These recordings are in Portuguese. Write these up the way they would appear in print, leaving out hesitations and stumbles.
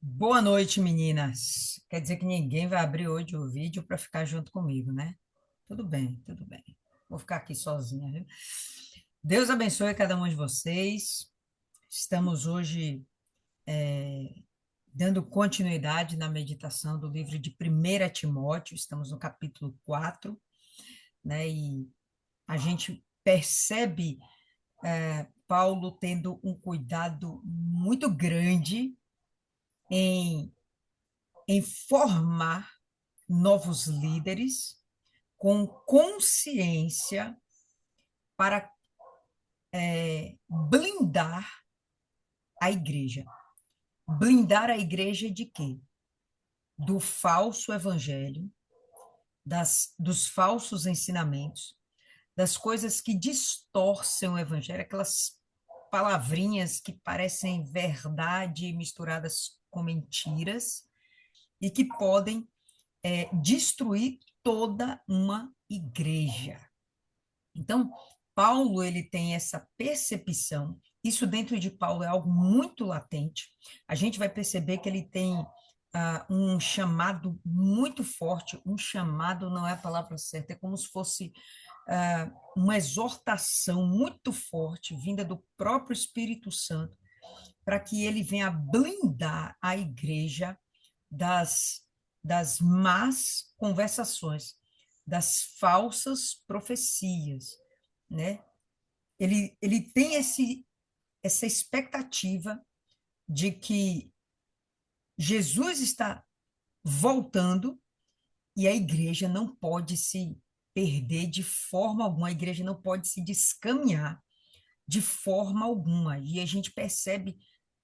Boa noite, meninas. Quer dizer que ninguém vai abrir hoje o vídeo para ficar junto comigo, né? Tudo bem, tudo bem. Vou ficar aqui sozinha, viu? Deus abençoe cada um de vocês. Estamos hoje dando continuidade na meditação do livro de Primeira Timóteo. Estamos no capítulo 4, né? E a gente percebe Paulo tendo um cuidado muito grande em, em formar novos líderes com consciência para blindar a igreja. Blindar a igreja de quê? Do falso evangelho, dos falsos ensinamentos, das coisas que distorcem o evangelho, aquelas palavrinhas que parecem verdade misturadas com mentiras e que podem destruir toda uma igreja. Então, Paulo ele tem essa percepção. Isso dentro de Paulo é algo muito latente. A gente vai perceber que ele tem um chamado muito forte. Um chamado não é a palavra certa, é como se fosse uma exortação muito forte vinda do próprio Espírito Santo para que ele venha blindar a igreja das más conversações, das falsas profecias, né? Ele tem essa expectativa de que Jesus está voltando e a igreja não pode se perder de forma alguma, a igreja não pode se descaminhar de forma alguma. E a gente percebe,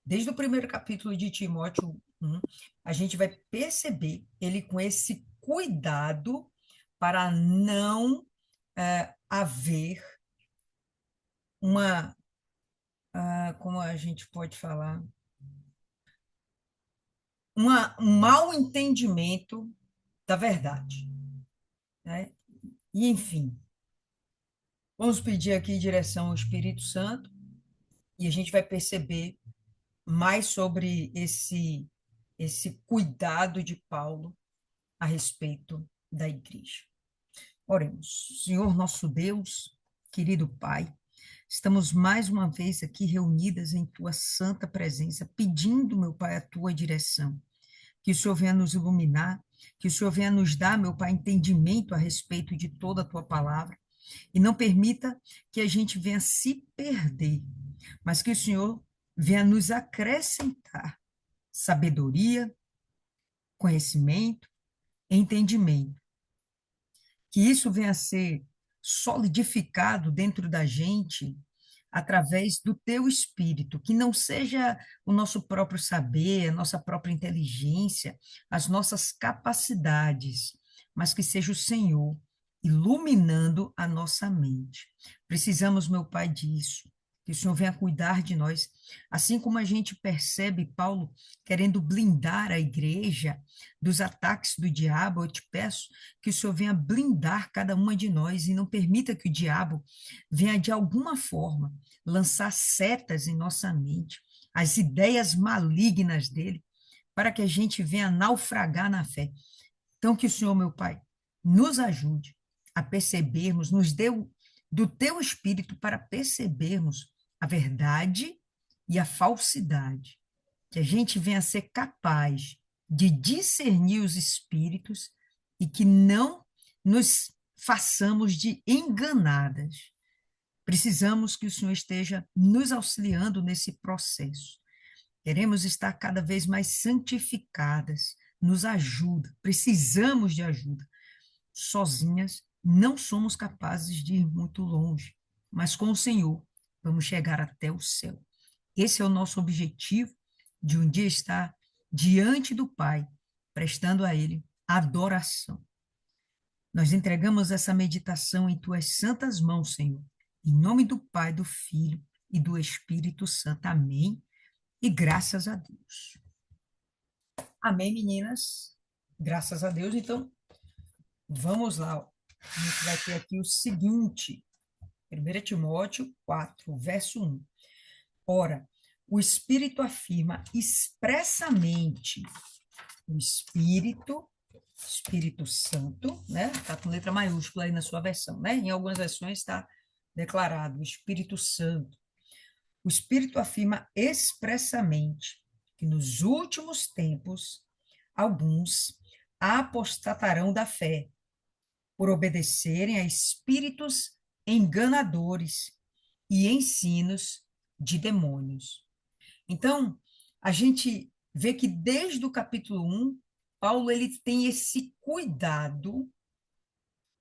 desde o primeiro capítulo de Timóteo 1, a gente vai perceber ele com esse cuidado para não haver uma, como a gente pode falar, um mau entendimento da verdade, né? E, enfim, vamos pedir aqui direção ao Espírito Santo e a gente vai perceber mais sobre esse cuidado de Paulo a respeito da igreja. Oremos. Senhor nosso Deus, querido Pai, estamos mais uma vez aqui reunidas em tua santa presença, pedindo, meu Pai, a tua direção. Que o Senhor venha nos iluminar, que o Senhor venha nos dar, meu Pai, entendimento a respeito de toda a tua palavra, e não permita que a gente venha se perder, mas que o Senhor venha nos acrescentar sabedoria, conhecimento, entendimento. Que isso venha a ser solidificado dentro da gente através do teu espírito, que não seja o nosso próprio saber, a nossa própria inteligência, as nossas capacidades, mas que seja o Senhor iluminando a nossa mente. Precisamos, meu Pai, disso. Que o Senhor venha cuidar de nós. Assim como a gente percebe Paulo querendo blindar a igreja dos ataques do diabo, eu te peço que o Senhor venha blindar cada uma de nós e não permita que o diabo venha de alguma forma lançar setas em nossa mente, as ideias malignas dele, para que a gente venha naufragar na fé. Então, que o Senhor, meu Pai, nos ajude a percebermos, nos dê do teu espírito para percebermos a verdade e a falsidade, que a gente venha a ser capaz de discernir os espíritos e que não nos façamos de enganadas. Precisamos que o Senhor esteja nos auxiliando nesse processo. Queremos estar cada vez mais santificadas. Nos ajuda, precisamos de ajuda. Sozinhas não somos capazes de ir muito longe, mas com o Senhor vamos chegar até o céu. Esse é o nosso objetivo de um dia estar diante do Pai, prestando a Ele adoração. Nós entregamos essa meditação em tuas santas mãos, Senhor, em nome do Pai, do Filho e do Espírito Santo. Amém. E graças a Deus. Amém, meninas. Graças a Deus. Então, vamos lá. A gente vai ter aqui o seguinte, 1 Timóteo 4, verso 1. Ora, o Espírito afirma expressamente, o Espírito Santo, né? Está com letra maiúscula aí na sua versão, né? Em algumas versões está declarado o Espírito Santo. O Espírito afirma expressamente que nos últimos tempos, alguns apostatarão da fé por obedecerem a espíritos enganadores e ensinos de demônios. Então, a gente vê que desde o capítulo 1, Paulo ele tem esse cuidado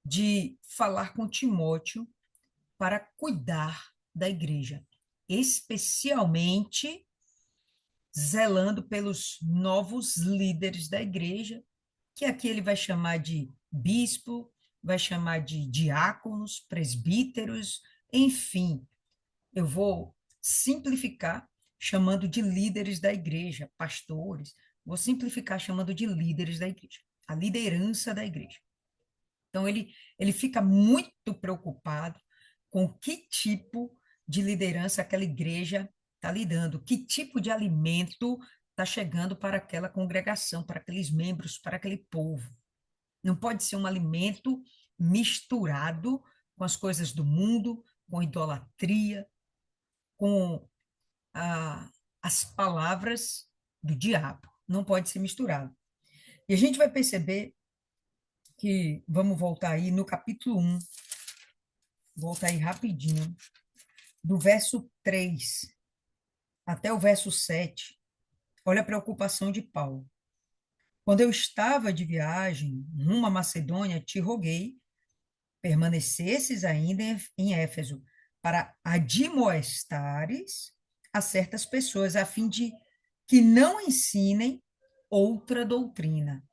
de falar com Timóteo para cuidar da igreja, especialmente zelando pelos novos líderes da igreja, que aqui ele vai chamar de bispo, vai chamar de diáconos, presbíteros, enfim, eu vou simplificar chamando de líderes da igreja, pastores, vou simplificar chamando de líderes da igreja, a liderança da igreja. Então, ele fica muito preocupado com que tipo de liderança aquela igreja está lidando, que tipo de alimento está chegando para aquela congregação, para aqueles membros, para aquele povo. Não pode ser um alimento misturado com as coisas do mundo, com idolatria, com a, as palavras do diabo. Não pode ser misturado. E a gente vai perceber que, vamos voltar aí no capítulo 1, voltar aí rapidinho, do verso 3 até o verso 7, olha a preocupação de Paulo. Quando eu estava de viagem rumo à Macedônia, te roguei, permanecesses ainda em Éfeso, para admoestares a certas pessoas, a fim de que não ensinem outra doutrina,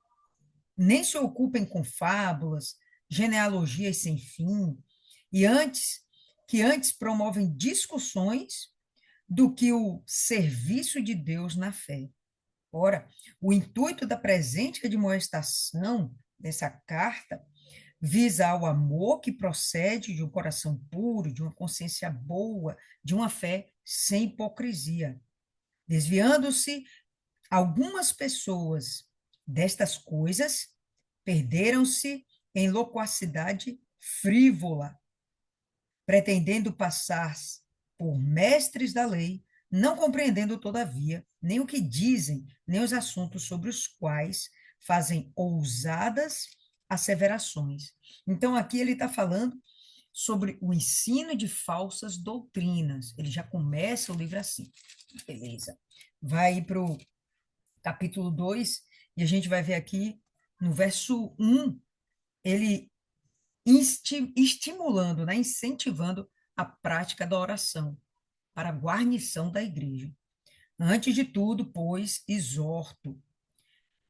nem se ocupem com fábulas, genealogias sem fim, e antes promovem discussões do que o serviço de Deus na fé. Ora, o intuito da presente admoestação dessa carta visa ao amor que procede de um coração puro, de uma consciência boa, de uma fé sem hipocrisia. Desviando-se algumas pessoas destas coisas, perderam-se em loquacidade frívola, pretendendo passar por mestres da lei, não compreendendo, todavia, nem o que dizem, nem os assuntos sobre os quais fazem ousadas asseverações. Então, aqui ele está falando sobre o ensino de falsas doutrinas. Ele já começa o livro assim. Beleza. Vai para o capítulo 2 e a gente vai ver aqui no verso 1, ele estimulando, né, incentivando a prática da oração para a guarnição da igreja. Antes de tudo, pois, exorto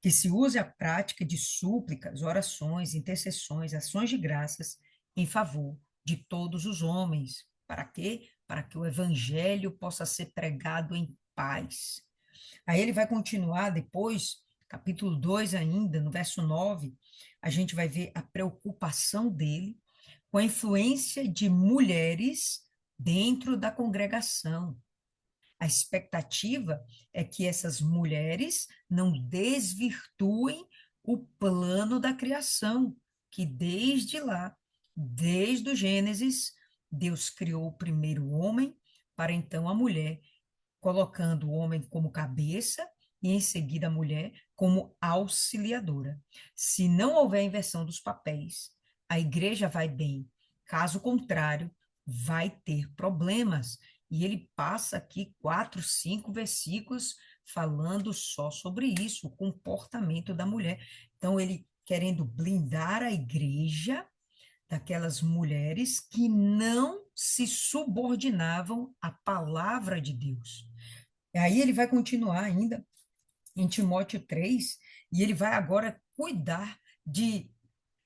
que se use a prática de súplicas, orações, intercessões, ações de graças em favor de todos os homens. Para quê? Para que o evangelho possa ser pregado em paz. Aí ele vai continuar depois, capítulo 2 ainda, no verso 9, a gente vai ver a preocupação dele com a influência de mulheres dentro da congregação. A expectativa é que essas mulheres não desvirtuem o plano da criação, que desde lá, desde o Gênesis, Deus criou o primeiro homem, para então a mulher, colocando o homem como cabeça e em seguida a mulher como auxiliadora. Se não houver inversão dos papéis, a igreja vai bem. Caso contrário, vai ter problemas. E ele passa aqui 4, 5 versículos falando só sobre isso, o comportamento da mulher. Então, ele querendo blindar a igreja daquelas mulheres que não se subordinavam à palavra de Deus. E aí ele vai continuar ainda em Timóteo 3, e ele vai agora cuidar de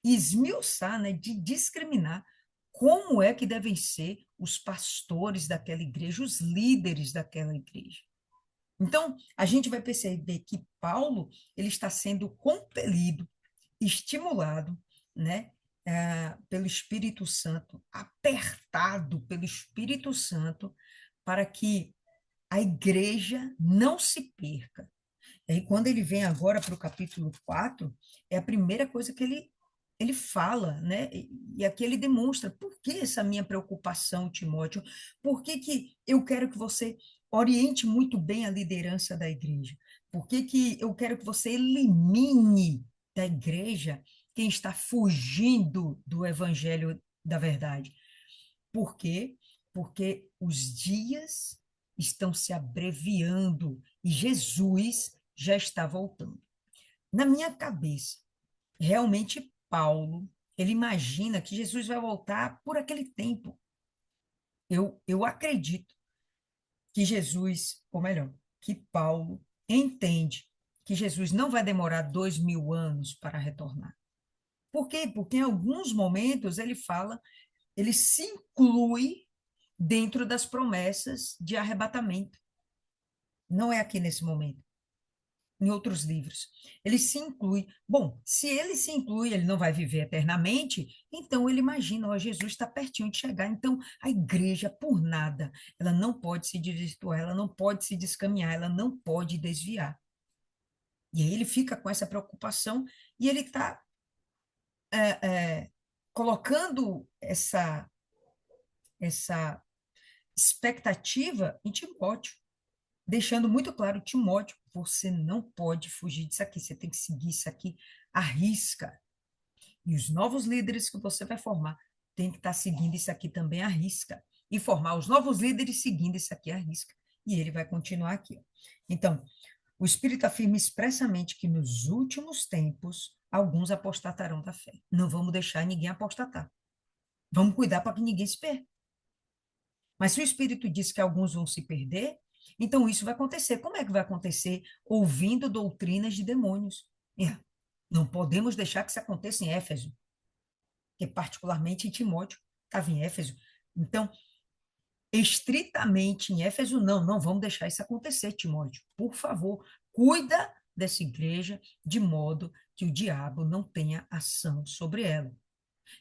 esmiuçar, né, de discriminar como é que devem ser os pastores daquela igreja, os líderes daquela igreja. Então, a gente vai perceber que Paulo, ele está sendo compelido, estimulado, né, pelo Espírito Santo, apertado pelo Espírito Santo, para que a igreja não se perca. E aí, quando ele vem agora para o capítulo 4, é a primeira coisa que ele fala, né? E aqui ele demonstra por que essa minha preocupação, Timóteo, por que que eu quero que você oriente muito bem a liderança da igreja, por que que eu quero que você elimine da igreja quem está fugindo do evangelho da verdade. Por quê? Porque os dias estão se abreviando e Jesus já está voltando. Na minha cabeça, realmente Paulo, ele imagina que Jesus vai voltar por aquele tempo. Eu acredito que Jesus, ou melhor, que Paulo entende que Jesus não vai demorar 2000 anos para retornar. Por quê? Porque em alguns momentos ele fala, ele se inclui dentro das promessas de arrebatamento. Não é aqui nesse momento, em outros livros. Ele se inclui. Bom, se ele se inclui, ele não vai viver eternamente, então ele imagina, ó, Jesus está pertinho de chegar. Então, a igreja, por nada, ela não pode se desvirtuar, ela não pode se descaminhar, ela não pode desviar. E aí ele fica com essa preocupação e ele está colocando essa expectativa em Timóteo, deixando muito claro, Timóteo, você não pode fugir disso aqui, você tem que seguir isso aqui à risca. E os novos líderes que você vai formar têm que estar seguindo isso aqui também à risca. E formar os novos líderes seguindo isso aqui à risca. E ele vai continuar aqui. Ó. Então, o Espírito afirma expressamente que nos últimos tempos, alguns apostatarão da fé. Não vamos deixar ninguém apostatar. Vamos cuidar para que ninguém se perca. Mas se o Espírito diz que alguns vão se perder, então isso vai acontecer. Como é que vai acontecer? Ouvindo doutrinas de demônios. Não podemos deixar que isso aconteça em Éfeso, que particularmente em Timóteo estava em Éfeso. Então, estritamente em Éfeso, não vamos deixar isso acontecer, Timóteo. Por favor, cuida dessa igreja de modo que o diabo não tenha ação sobre ela.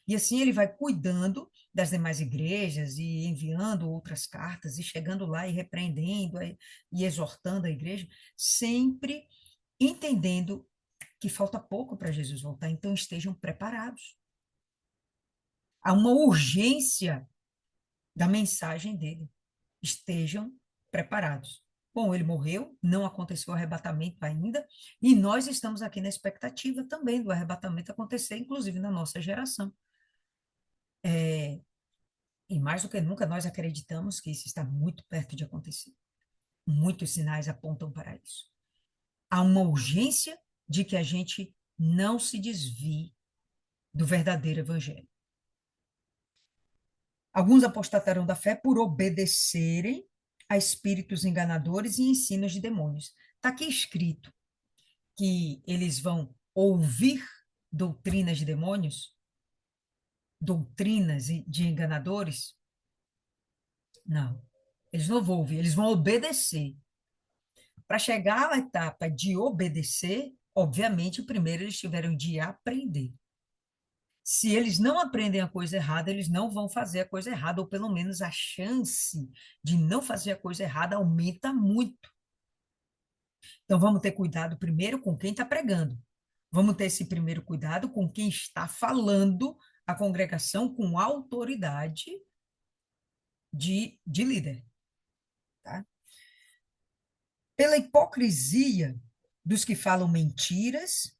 E assim ele vai cuidando das demais igrejas e enviando outras cartas e chegando lá e repreendendo e exortando a igreja, sempre entendendo que falta pouco para Jesus voltar, então estejam preparados. Há uma urgência da mensagem dele. Estejam preparados. Bom, ele morreu, não aconteceu o arrebatamento ainda, e nós estamos aqui na expectativa também do arrebatamento acontecer, inclusive na nossa geração. E mais do que nunca, nós acreditamos que isso está muito perto de acontecer. Muitos sinais apontam para isso. Há uma urgência de que a gente não se desvie do verdadeiro evangelho. Alguns apostatarão da fé por obedecerem a espíritos enganadores e ensinos de demônios. Está aqui escrito que eles vão ouvir doutrinas de demônios, doutrinas de enganadores? Não. Eles não vão ouvir, eles vão obedecer. Para chegar à etapa de obedecer, obviamente, primeiro eles tiveram de aprender. Se eles não aprendem a coisa errada, eles não vão fazer a coisa errada, ou pelo menos a chance de não fazer a coisa errada aumenta muito. Então vamos ter cuidado primeiro com quem está pregando. Vamos ter esse primeiro cuidado com quem está falando a congregação com autoridade de líder. Tá? Pela hipocrisia dos que falam mentiras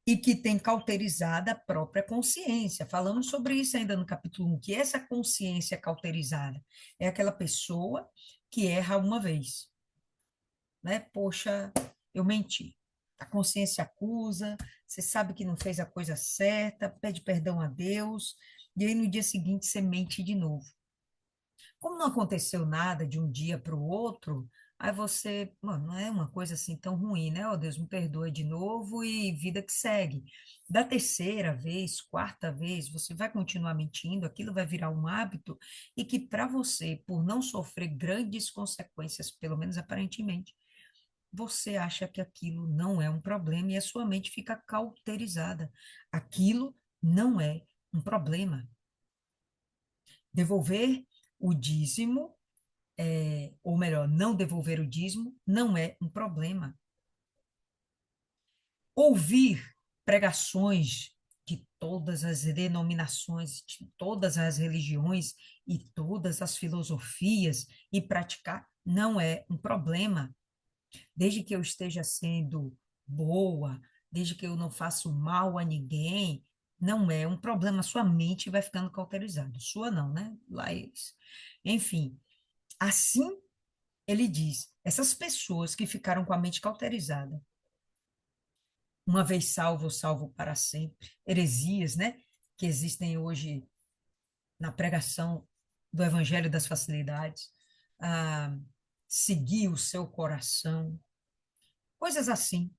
e que têm cauterizado a própria consciência. Falamos sobre isso ainda no capítulo 1, que essa consciência cauterizada é aquela pessoa que erra uma vez, né? Poxa, eu menti. A consciência acusa, você sabe que não fez a coisa certa, pede perdão a Deus, e aí no dia seguinte você mente de novo. Como não aconteceu nada de um dia para o outro, aí você, mano, não é uma coisa assim tão ruim, né? Oh, Deus me perdoa de novo e vida que segue. Da terceira vez, quarta vez, você vai continuar mentindo, aquilo vai virar um hábito e que para você, por não sofrer grandes consequências, pelo menos aparentemente, você acha que aquilo não é um problema e a sua mente fica cauterizada. Aquilo não é um problema. Devolver o dízimo ou melhor, não devolver o dízimo, não é um problema. Ouvir pregações de todas as denominações, de todas as religiões e todas as filosofias e praticar não é um problema, desde que eu esteja sendo boa, desde que eu não faço mal a ninguém, não é um problema. Sua mente vai ficando cauterizada. Sua não, né? Lá eles. Enfim, assim ele diz, essas pessoas que ficaram com a mente cauterizada, uma vez salvo, salvo para sempre, heresias, né? Que existem hoje na pregação do Evangelho das Facilidades, ah, seguir o seu coração, coisas assim.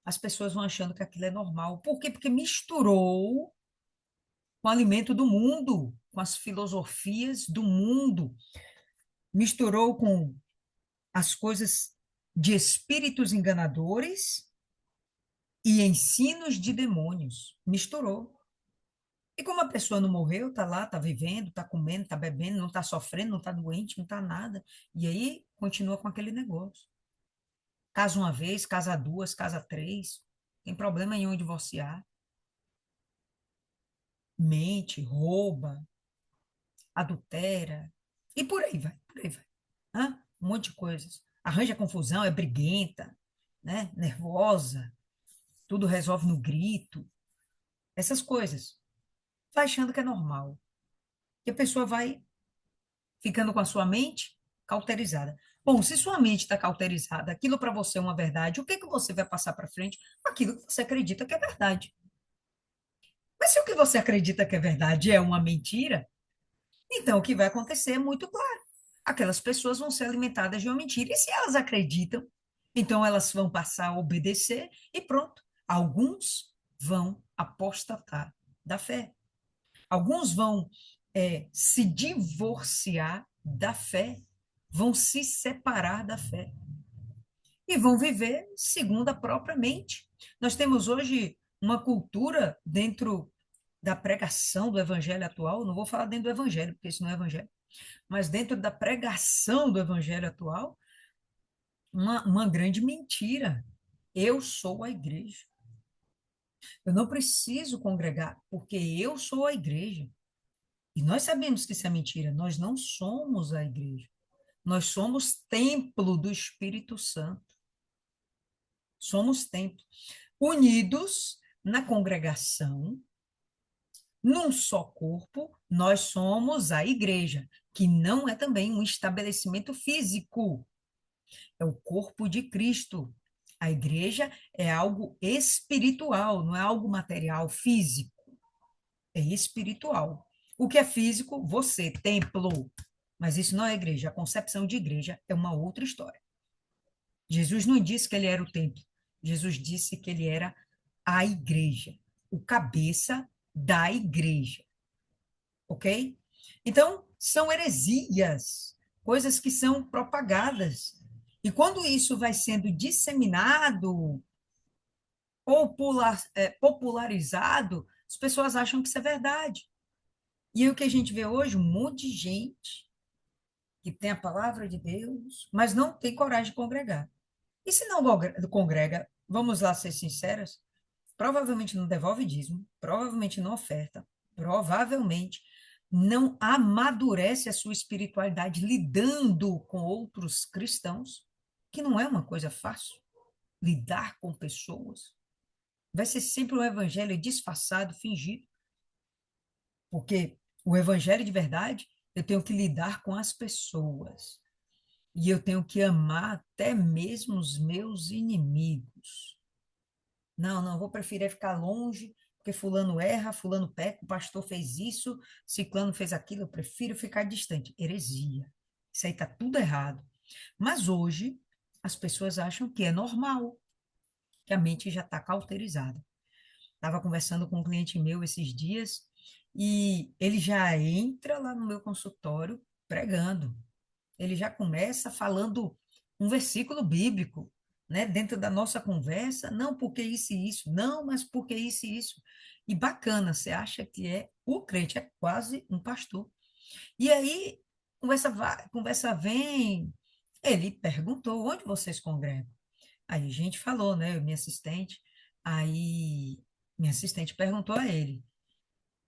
As pessoas vão achando que aquilo é normal. Por quê? Porque misturou com o alimento do mundo, com as filosofias do mundo, misturou com as coisas de espíritos enganadores e ensinos de demônios. Misturou. E como a pessoa não morreu, está lá, está vivendo, está comendo, está bebendo, não está sofrendo, não está doente, não está nada. E aí continua com aquele negócio. Casa uma vez, casa duas, casa três. Tem problema nenhum em divorciar. Mente, rouba, adultera. E por aí vai, por aí vai. Hã? Um monte de coisas. Arranja confusão, é briguenta, né? Nervosa, tudo resolve no grito. Essas coisas. Vai achando que é normal. E a pessoa vai ficando com a sua mente cauterizada. Bom, se sua mente está cauterizada, aquilo para você é uma verdade, o que que você vai passar para frente? Aquilo que você acredita que é verdade. Mas se o que você acredita que é verdade é uma mentira, então o que vai acontecer é muito claro. Aquelas pessoas vão ser alimentadas de uma mentira. E se elas acreditam, então elas vão passar a obedecer e pronto. Alguns vão apostatar da fé. Alguns vão se divorciar da fé, vão se separar da fé e vão viver segundo a própria mente. Nós temos hoje uma cultura dentro da pregação do evangelho atual, não vou falar dentro do evangelho, porque isso não é evangelho, mas dentro da pregação do evangelho atual, uma grande mentira. Eu sou a igreja. Eu não preciso congregar, porque eu sou a igreja. E nós sabemos que isso é mentira. Nós não somos a igreja. Nós somos templo do Espírito Santo. Somos templo. Unidos na congregação, num só corpo, nós somos a igreja, que não é também um estabelecimento físico. É o corpo de Cristo. A igreja é algo espiritual, não é algo material, físico. É espiritual. O que é físico, você, templo. Mas isso não é igreja. A concepção de igreja é uma outra história. Jesus não disse que ele era o templo. Jesus disse que ele era a igreja, o cabeça da igreja. Ok? Então, são heresias, coisas que são propagadas. E quando isso vai sendo disseminado, popularizado, as pessoas acham que isso é verdade. E aí, o que a gente vê hoje, um monte de gente que tem a palavra de Deus, mas não tem coragem de congregar. E se não congrega, vamos lá ser sinceras, provavelmente não devolve dízimo, provavelmente não oferta, provavelmente não amadurece a sua espiritualidade lidando com outros cristãos, que não é uma coisa fácil, lidar com pessoas. Vai ser sempre um evangelho disfarçado, fingido, porque o evangelho de verdade, eu tenho que lidar com as pessoas. E eu tenho que amar até mesmo os meus inimigos. Não, não, vou preferir ficar longe, porque fulano erra, fulano peca, o pastor fez isso, ciclano fez aquilo, eu prefiro ficar distante. Heresia. Isso aí está tudo errado. Mas hoje, as pessoas acham que é normal, que a mente já está cauterizada. Estava conversando com um cliente meu esses dias, e ele já entra lá no meu consultório pregando. Ele já começa falando um versículo bíblico, né, dentro da nossa conversa, não porque isso e isso, não, mas porque isso e isso. E bacana, você acha que é o crente, é quase um pastor. E aí, conversa vai, conversa vem. Ele perguntou, onde vocês congregam? Aí a gente falou, né, minha assistente. Aí minha assistente perguntou a ele,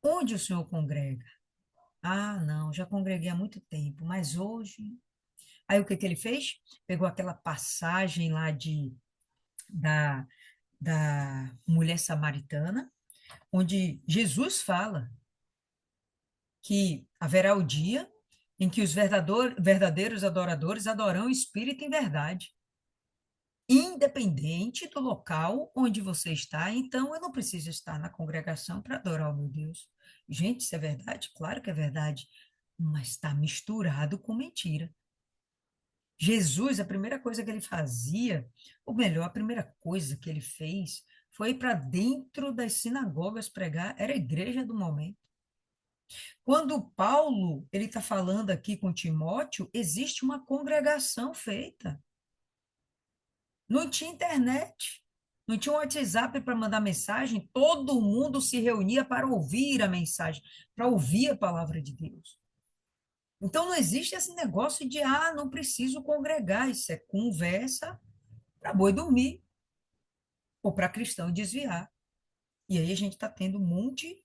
onde o senhor congrega? Ah, não, já congreguei há muito tempo, mas hoje... Aí o que que ele fez? Pegou aquela passagem lá da, da mulher samaritana, onde Jesus fala que haverá o dia em que os verdadeiros adoradores adorarão o Espírito em verdade, independente do local onde você está. Então, eu não preciso estar na congregação para adorar o meu Deus. Gente, isso é verdade? Claro que é verdade, mas está misturado com mentira. Jesus, a primeira coisa que ele fazia, ou melhor, a primeira coisa que ele fez, foi ir para dentro das sinagogas pregar, era a igreja do momento. Quando Paulo ele está falando aqui com Timóteo, existe uma congregação feita. Não tinha internet, não tinha um WhatsApp para mandar mensagem, todo mundo se reunia para ouvir a mensagem, para ouvir a palavra de Deus. Então não existe esse negócio de, não preciso congregar, isso é conversa para boi dormir ou para cristão desviar. E aí a gente está tendo um monte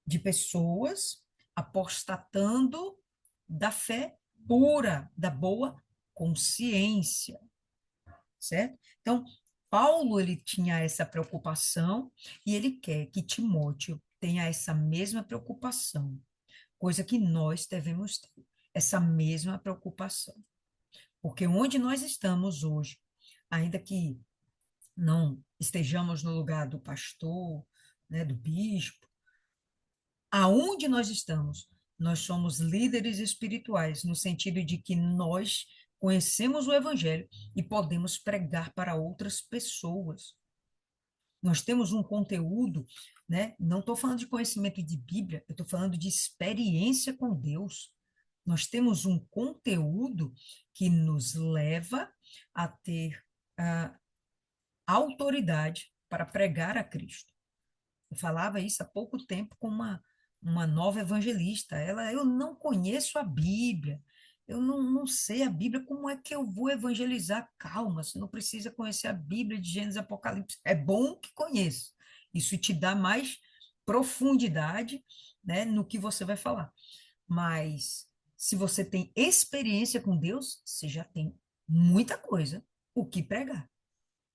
de pessoas apostatando da fé pura, da boa consciência, certo? Então, Paulo, ele tinha essa preocupação e ele quer que Timóteo tenha essa mesma preocupação, coisa que nós devemos ter, essa mesma preocupação. Porque onde nós estamos hoje, ainda que não estejamos no lugar do pastor, né, do bispo, aonde nós estamos, nós somos líderes espirituais, no sentido de que nós conhecemos o Evangelho e podemos pregar para outras pessoas. Nós temos um conteúdo, né? Não estou falando de conhecimento de Bíblia, eu estou falando de experiência com Deus. Nós temos um conteúdo que nos leva a ter a autoridade para pregar a Cristo. Eu falava isso há pouco tempo com uma nova evangelista. Eu não conheço a Bíblia, eu não sei a Bíblia, como é que eu vou evangelizar? Calma, você não precisa conhecer a Bíblia de Gênesis e Apocalipse. É bom que conheça. Isso te dá mais profundidade, né, no que você vai falar. Mas se você tem experiência com Deus, você já tem muita coisa o que pregar.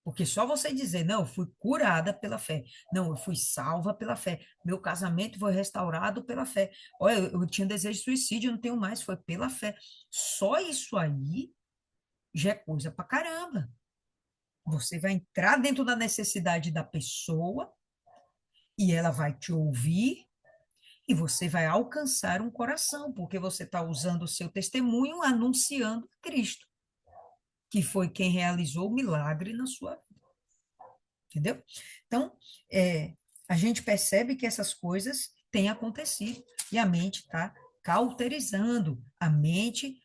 Porque só você dizer, não, eu fui curada pela fé, não, eu fui salva pela fé, meu casamento foi restaurado pela fé, olha, eu tinha desejo de suicídio, eu não tenho mais, foi pela fé. Só isso aí já é coisa pra caramba. Você vai entrar dentro da necessidade da pessoa e ela vai te ouvir e você vai alcançar um coração, porque você está usando o seu testemunho anunciando Cristo, que foi quem realizou o milagre na sua vida. Entendeu? Então, a gente percebe que essas coisas têm acontecido e a mente está cauterizando, a mente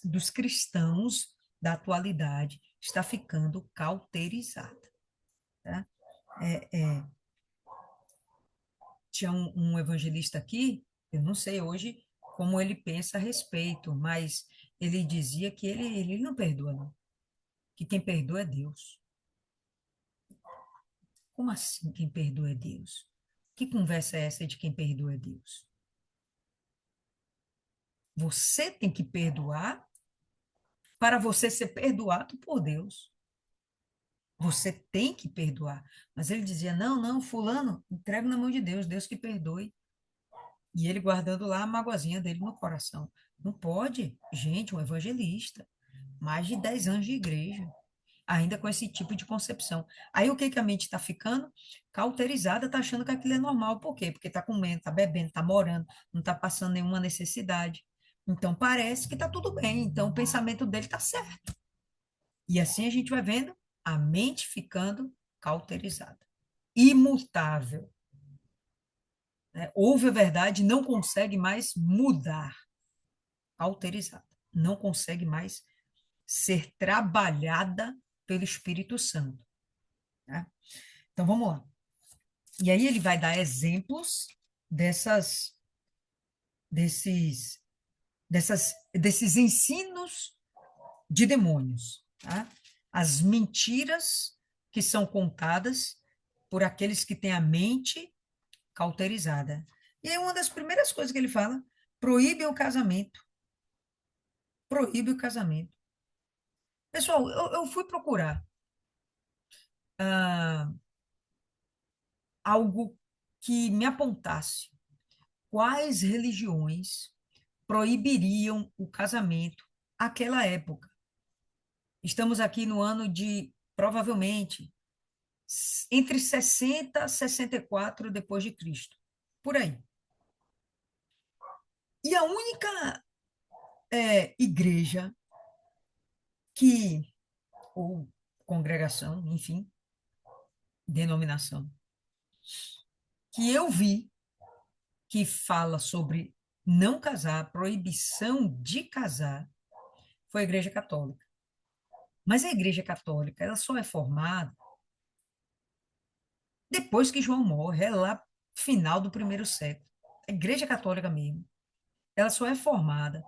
dos cristãos da atualidade está ficando cauterizada. Tá? Tinha um evangelista aqui, eu não sei hoje como ele pensa a respeito, mas ele dizia que ele não perdoa, não, que quem perdoa é Deus. Como assim quem perdoa é Deus? Que conversa é essa de quem perdoa é Deus? Você tem que perdoar para você ser perdoado por Deus. Você tem que perdoar. Mas ele dizia: não, não, fulano, entrega na mão de Deus, Deus que perdoe. E ele guardando lá a magoazinha dele no coração. Não pode, gente, um evangelista, mais de 10 anos de igreja, ainda com esse tipo de concepção. Aí o que que a mente está ficando? Cauterizada, está achando que aquilo é normal. Por quê? Porque está comendo, está bebendo, está morando, não está passando nenhuma necessidade. Então parece que está tudo bem. Então o pensamento dele está certo. E assim a gente vai vendo a mente ficando cauterizada, imutável. Né? Ouve a verdade, não consegue mais mudar, cauterizada. Não consegue mais ser trabalhada pelo Espírito Santo. Né? Então vamos lá. E aí ele vai dar exemplos dessas, desses, desses ensinos de demônios, tá? As mentiras que são contadas por aqueles que têm a mente cauterizada. E aí, uma das primeiras coisas que ele fala, proíbe o casamento. Proíbe o casamento. Pessoal, eu fui procurar ah, algo que me apontasse quais religiões proibiriam o casamento àquela época. Estamos aqui no ano de, provavelmente, entre 60 e 64 depois de Cristo. Por aí. E a única igreja que, ou congregação, enfim, denominação, que eu vi que fala sobre não casar, proibição de casar, foi a Igreja Católica. Mas a Igreja Católica, ela só é formada depois que João morre, é lá final do primeiro século. A Igreja Católica mesmo, ela só é formada,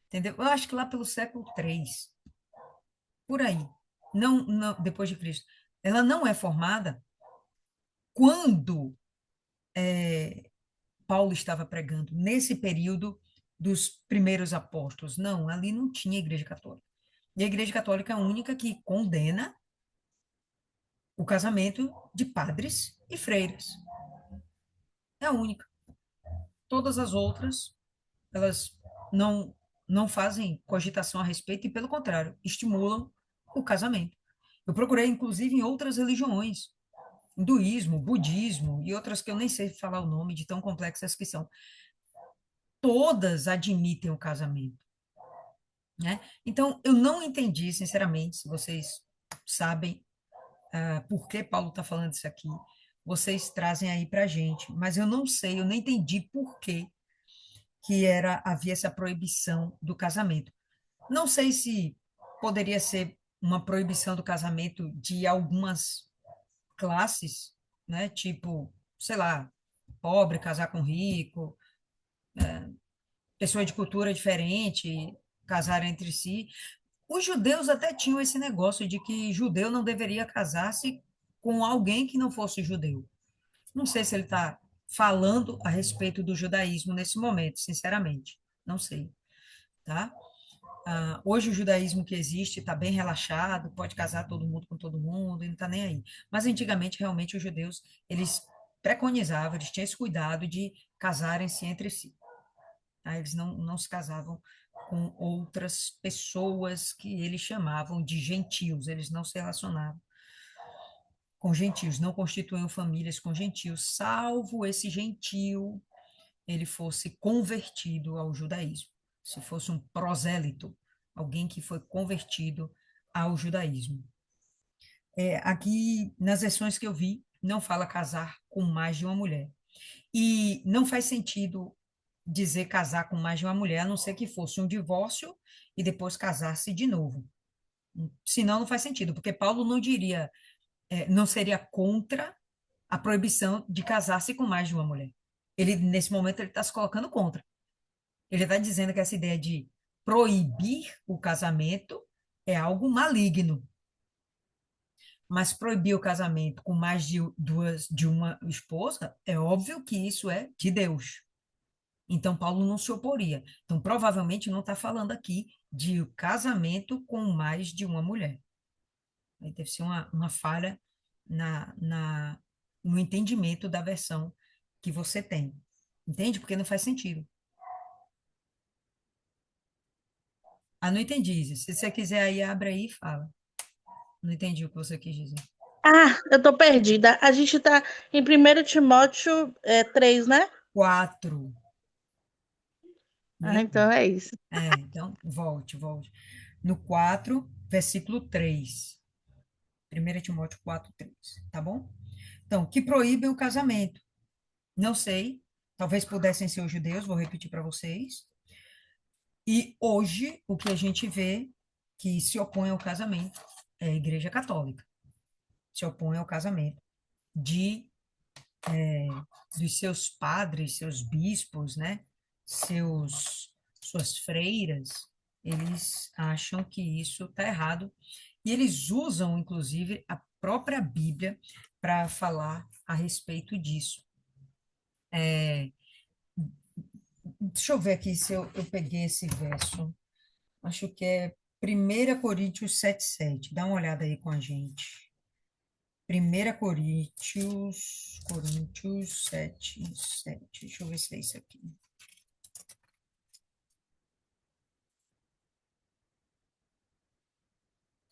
entendeu? Eu acho que lá pelo século III, por aí, não, não depois de Cristo. Ela não é formada quando Paulo estava pregando, nesse período dos primeiros apóstolos. Não, ali não tinha Igreja Católica. E a Igreja Católica é a única que condena o casamento de padres e freiras. É a única. Todas as outras, elas não não fazem cogitação a respeito e, pelo contrário, estimulam o casamento. Eu procurei, inclusive, em outras religiões, hinduísmo, budismo e outras que eu nem sei falar o nome de tão complexas que são. Todas admitem o casamento, né? Então, eu não entendi, sinceramente, se vocês sabem por que Paulo está falando isso aqui, vocês trazem aí para a gente, mas eu não sei, eu nem entendi por que havia essa proibição do casamento. Não sei se poderia ser uma proibição do casamento de algumas classes, né? Tipo, sei lá, pobre casar com rico, pessoa de cultura diferente casar entre si. Os judeus até tinham esse negócio de que judeu não deveria casar-se com alguém que não fosse judeu. Não sei se ele está falando a respeito do judaísmo nesse momento, sinceramente. Não sei, tá? Hoje o judaísmo que existe está bem relaxado, pode casar todo mundo com todo mundo, e não está nem aí. Mas antigamente, realmente, os judeus, eles preconizavam, eles tinham esse cuidado de casarem-se entre si. Tá? Eles não se casavam com outras pessoas que eles chamavam de gentios, eles não se relacionavam com gentios, não constituíam famílias com gentios, salvo esse gentio ele fosse convertido ao judaísmo, se fosse um prosélito, alguém que foi convertido ao judaísmo. Aqui, nas versões que eu vi, não fala casar com mais de uma mulher. E não faz sentido dizer casar com mais de uma mulher, a não ser que fosse um divórcio e depois casar-se de novo. Senão, não faz sentido, porque Paulo não diria, não seria contra a proibição de casar-se com mais de uma mulher. Ele, nesse momento, ele está se colocando contra. Ele está dizendo que essa ideia de proibir o casamento é algo maligno. Mas proibir o casamento com mais de uma esposa, é óbvio que isso é de Deus. Então, Paulo não se oporia. Então, provavelmente não está falando aqui de casamento com mais de uma mulher. Aí deve ser uma falha no entendimento da versão que você tem. Entende? Porque não faz sentido. Não entendi, Isis. Se você quiser aí, abre aí e fala. Não entendi o que você quis dizer. Ah, eu tô perdida. A gente tá em 1 Timóteo 3, né? 4. Ah, Isso. então é isso. Então, volte. No 4, versículo 3. 1 Timóteo 4, 3. Tá bom? Então, que proíbe o casamento. Não sei. Talvez pudessem ser os judeus, vou repetir para vocês. E hoje, o que a gente vê que se opõe ao casamento é a Igreja Católica. Se opõe ao casamento de dos seus padres, seus bispos, né? Seus suas freiras, eles acham que isso está errado e eles usam, inclusive, a própria Bíblia para falar a respeito disso. É, deixa eu ver aqui se eu peguei esse verso. Acho que é 1 Coríntios 7:7. Dá uma olhada aí com a gente. 1 Coríntios 7:7. Deixa eu ver se é isso aqui.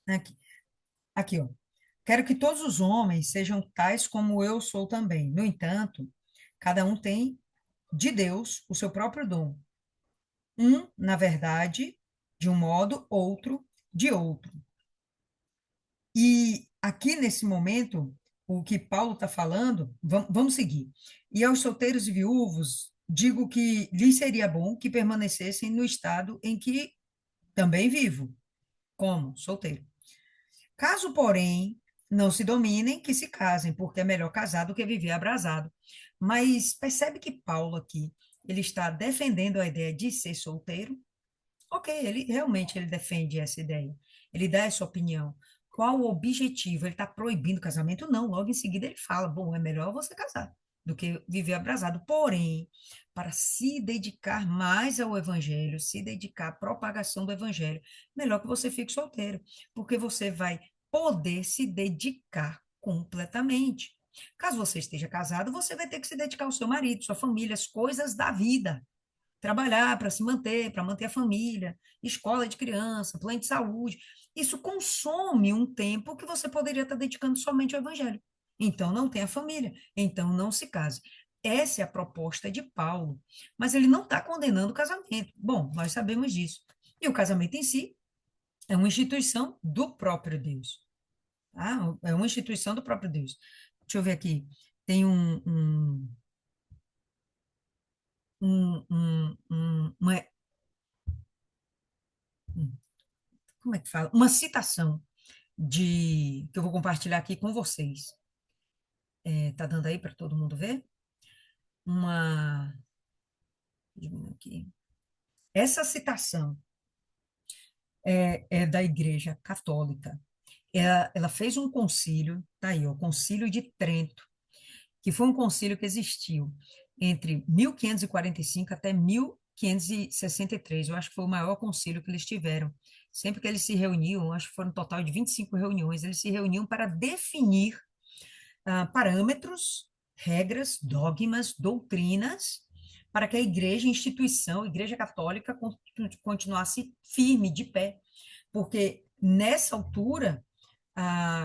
Aqui, aqui, ó. Quero que todos os homens sejam tais como eu sou também. No entanto, cada um tem de Deus o seu próprio dom. Um, na verdade, de um modo, outro, de outro. E aqui nesse momento, o que Paulo está falando, vamos seguir. E aos solteiros e viúvos, digo que lhes seria bom que permanecessem no estado em que também vivo, como solteiro. Caso, porém, não se dominem, que se casem, porque é melhor casar do que viver abrasado. Mas percebe que Paulo aqui, ele está defendendo a ideia de ser solteiro. Ok, ele realmente ele defende essa ideia. Ele dá essa opinião. Qual o objetivo? Ele está proibindo o casamento? Não. Logo em seguida ele fala: bom, é melhor você casar do que viver abrasado. Porém, para se dedicar mais ao evangelho, se dedicar à propagação do evangelho, melhor que você fique solteiro, porque você vai poder se dedicar completamente. Caso você esteja casado, você vai ter que se dedicar ao seu marido, sua família, as coisas da vida, trabalhar para manter a família, escola de criança, plano de saúde. Isso consome um tempo que você poderia estar dedicando somente ao evangelho. Então, não tenha família, então não se case. Essa é a proposta de Paulo, mas ele não está condenando o casamento. Bom, nós sabemos disso. E o casamento em si é uma instituição do próprio Deus. Tá? É uma instituição do próprio Deus. Deixa eu ver aqui. Tem uma, como é que fala? Uma citação que eu vou compartilhar aqui com vocês. Tá dando aí para todo mundo ver? Uma. Aqui. Essa citação é da Igreja Católica. Ela fez um concílio, tá aí, o Concílio de Trento, que foi um concílio que existiu entre 1545 até 1563. Eu acho que foi o maior concílio que eles tiveram. Sempre que eles se reuniam, acho que foram um total de 25 reuniões, eles se reuniam para definir parâmetros, regras, dogmas, doutrinas, para que a igreja, a instituição, a igreja católica continuasse firme, de pé. Porque nessa altura,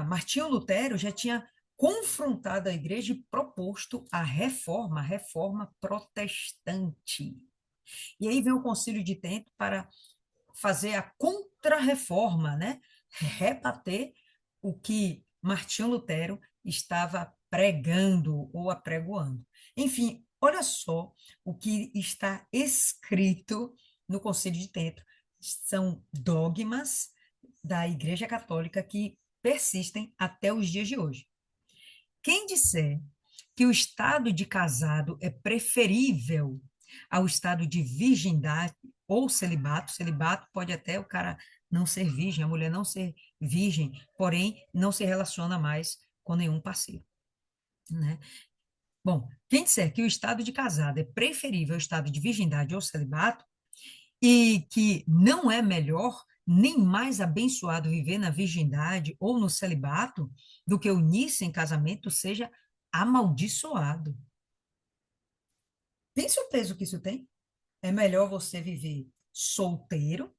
Martinho Lutero já tinha confrontado a igreja e proposto a reforma protestante. E aí vem o Concílio de Trento para fazer a contra-reforma, né? Rebater o que Martinho Lutero estava pregando ou apregoando. Enfim, olha só o que está escrito no Concílio de Trento. São dogmas da Igreja Católica que persistem até os dias de hoje. Quem disser que o estado de casado é preferível ao estado de virgindade ou celibato, celibato pode até o cara não ser virgem, a mulher não ser virgem, porém não se relaciona mais com nenhum parceiro, né? Bom, quem disser que o estado de casado é preferível ao estado de virgindade ou celibato e que não é melhor nem mais abençoado viver na virgindade ou no celibato do que unir-se em casamento, seja amaldiçoado. Pense o peso que isso tem. É melhor você viver solteiro,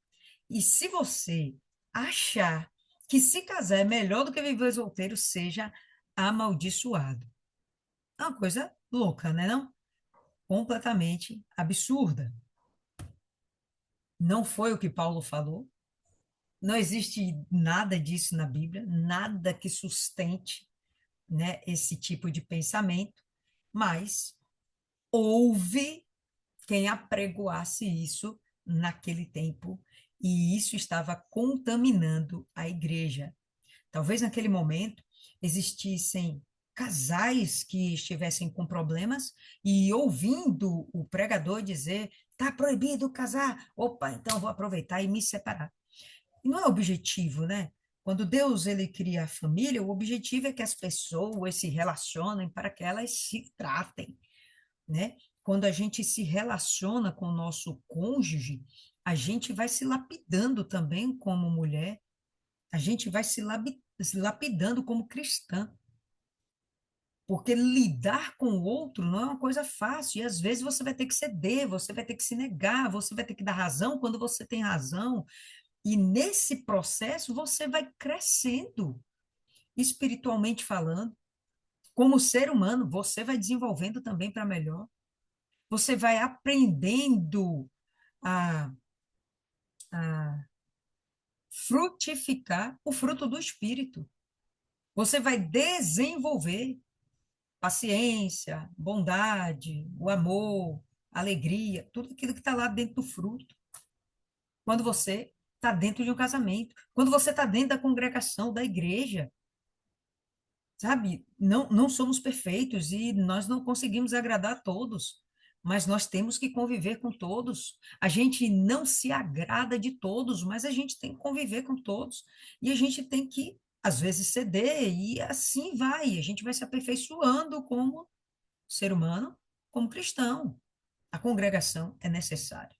e se você achar que se casar é melhor do que viver solteiro, seja amaldiçoado. É uma coisa louca, né, não? Completamente absurda. Não foi o que Paulo falou. Não existe nada disso na Bíblia, nada que sustente, né, esse tipo de pensamento, mas houve quem apregoasse isso naquele tempo, e isso estava contaminando a igreja. Talvez naquele momento existissem casais que estivessem com problemas e ouvindo o pregador dizer, está proibido casar, opa, então vou aproveitar e me separar. E não é objetivo, né? Quando Deus ele cria a família, o objetivo é que as pessoas se relacionem para que elas se tratem, né? Quando a gente se relaciona com o nosso cônjuge, a gente vai se lapidando também como mulher, a gente vai se lapidando como cristã, porque lidar com o outro não é uma coisa fácil, e às vezes você vai ter que ceder, você vai ter que se negar, você vai ter que dar razão quando você tem razão, e nesse processo você vai crescendo, espiritualmente falando, como ser humano, você vai desenvolvendo também para melhor, você vai aprendendo a, a frutificar o fruto do espírito. Você vai desenvolver paciência, bondade, o amor, alegria, tudo aquilo que está lá dentro do fruto. Quando você está dentro de um casamento, quando você está dentro da congregação, da igreja, sabe? Não somos perfeitos e nós não conseguimos agradar a todos, mas nós temos que conviver com todos. A gente não se agrada de todos, mas a gente tem que conviver com todos. E a gente tem que, às vezes, ceder, e assim vai. A gente vai se aperfeiçoando como ser humano, como cristão. A congregação é necessária.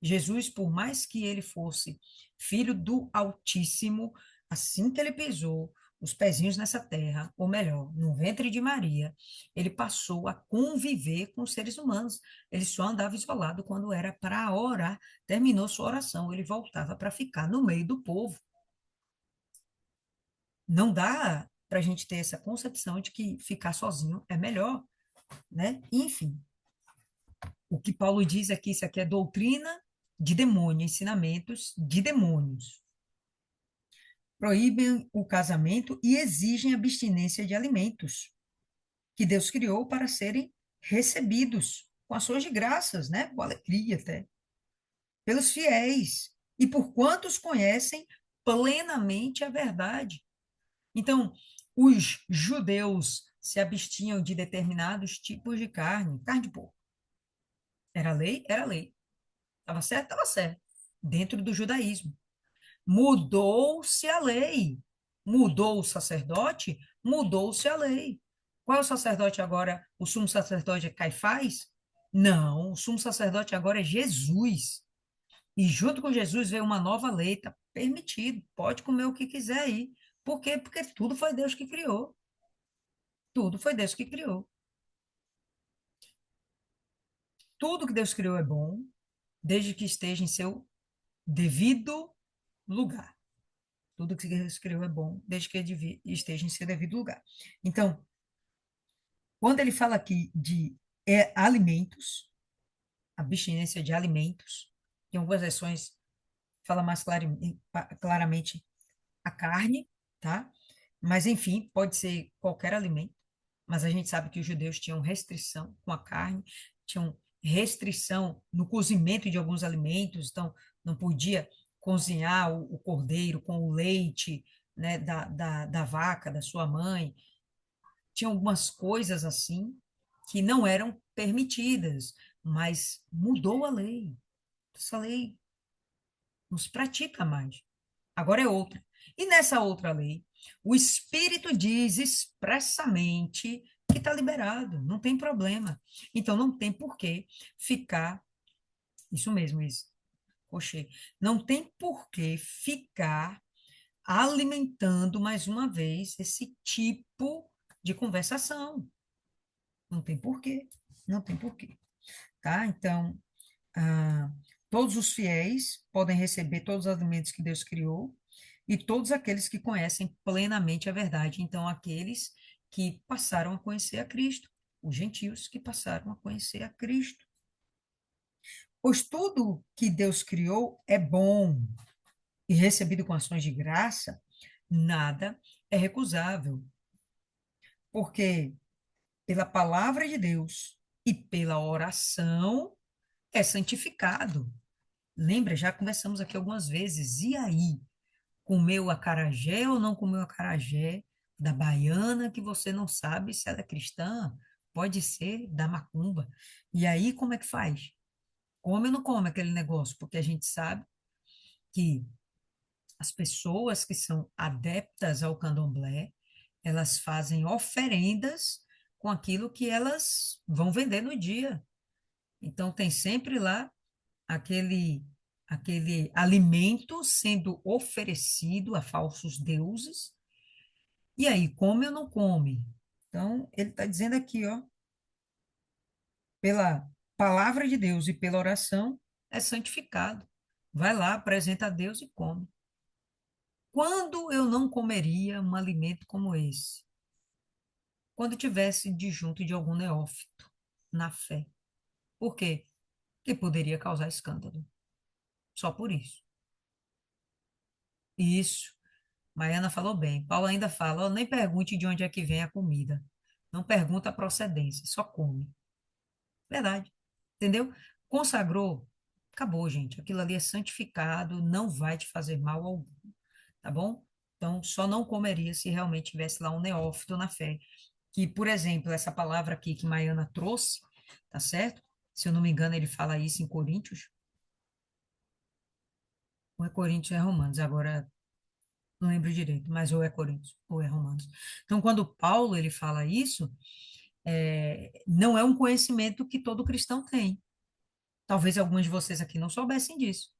Jesus, por mais que ele fosse filho do Altíssimo, assim que ele pisou os pezinhos nessa terra, ou melhor, no ventre de Maria, ele passou a conviver com os seres humanos. Ele só andava isolado quando era para orar. Terminou sua oração, ele voltava para ficar no meio do povo. Não dá para a gente ter essa concepção de que ficar sozinho é melhor, né? Enfim, o que Paulo diz aqui, isso aqui é doutrina de demônio, ensinamentos de demônios. Proíbem o casamento e exigem abstinência de alimentos que Deus criou para serem recebidos com ações de graças, né? Com alegria até, pelos fiéis e por quantos conhecem plenamente a verdade. Então, os judeus se abstinham de determinados tipos de carne, carne de porco. Era lei? Era lei. Estava certo? Estava certo. Dentro do judaísmo. Mudou-se a lei. Mudou o sacerdote, mudou-se a lei. Qual é o sacerdote agora? O sumo sacerdote é Caifás? Não, o sumo sacerdote agora é Jesus. E junto com Jesus veio uma nova lei, está permitido, pode comer o que quiser aí. Por quê? Porque tudo foi Deus que criou. Tudo foi Deus que criou. Tudo que Deus criou é bom, desde que esteja em seu devido lugar. Tudo que Deus criou é bom, desde que ele esteja em seu devido lugar. Então, quando ele fala aqui de alimentos, abstinência de alimentos, em algumas versões fala mais claramente a carne, tá? Mas, enfim, pode ser qualquer alimento, mas a gente sabe que os judeus tinham restrição com a carne, tinham restrição no cozimento de alguns alimentos, então não podia cozinhar o cordeiro com o leite, né, da vaca, da sua mãe. Tinha algumas coisas assim que não eram permitidas, mas mudou a lei. Essa lei não se pratica mais. Agora é outra. E nessa outra lei, o Espírito diz expressamente que está liberado, não tem problema. Então, não tem por que ficar. Isso mesmo, isso. Oxê. Não tem por que ficar alimentando mais uma vez esse tipo de conversação. Não tem porquê. Não tem porquê. Tá? Então, ah, todos os fiéis podem receber todos os alimentos que Deus criou e todos aqueles que conhecem plenamente a verdade. Então, aqueles que passaram a conhecer a Cristo, os gentios que passaram a conhecer a Cristo. Pois tudo que Deus criou é bom e recebido com ações de graça, nada é recusável, porque pela palavra de Deus e pela oração é santificado. Lembra, já conversamos aqui algumas vezes. E aí, comeu acarajé ou não comeu acarajé? da baiana que você não sabe se ela é cristã, pode ser da macumba. E aí, como é que faz? Come ou não come aquele negócio? Porque a gente sabe que as pessoas que são adeptas ao candomblé, elas fazem oferendas com aquilo que elas vão vender no dia. Então, tem sempre lá aquele alimento sendo oferecido a falsos deuses. E aí, come ou não come? Então, ele está dizendo aqui, ó, pela palavra de Deus e pela oração, é santificado. Vai lá, apresenta a Deus e come. Quando eu não comeria um alimento como esse? Quando tivesse de junto de algum neófito na fé. Por quê? Que poderia causar escândalo. Só por isso. Isso. Maiana falou bem. Paulo ainda fala, ó, nem pergunte de onde é que vem a comida. Não pergunta a procedência, só come. Verdade. Entendeu? Consagrou, acabou, gente. Aquilo ali é santificado, não vai te fazer mal algum, tá bom? Então, só não comeria se realmente tivesse lá um neófito na fé. Que, por exemplo, essa palavra aqui que Maiana trouxe, tá certo? Se eu não me engano, ele fala isso em Coríntios. Ou é Coríntios ou é Romanos, agora não lembro direito, mas ou é Coríntios ou é Romanos. Então, quando Paulo ele fala isso, não é um conhecimento que todo cristão tem. Talvez alguns de vocês aqui não soubessem disso.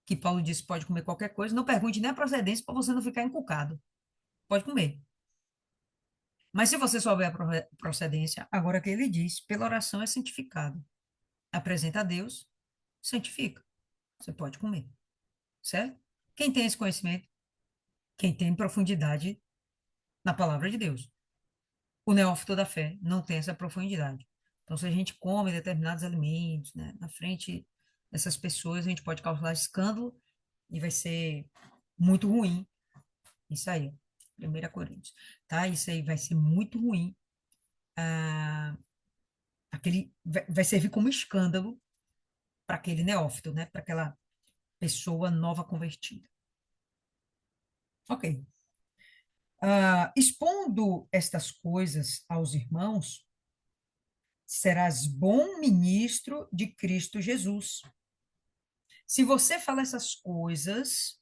Que Paulo disse pode comer qualquer coisa, não pergunte nem a procedência para você não ficar encucado. Pode comer. Mas se você souber a procedência, agora que ele diz, pela oração é santificado. Apresenta a Deus, santifica. Você pode comer, certo? Quem tem esse conhecimento? Quem tem profundidade na palavra de Deus. O neófito da fé não tem essa profundidade. Então, se a gente come determinados alimentos, né, na frente dessas pessoas, a gente pode causar escândalo e vai ser muito ruim. Isso aí, 1 Coríntios, tá? Isso aí vai ser muito ruim. Ah, vai servir como escândalo para aquele neófito, né? Para aquela pessoa nova convertida. Ok. Expondo estas coisas aos irmãos, serás bom ministro de Cristo Jesus. Se você fala essas coisas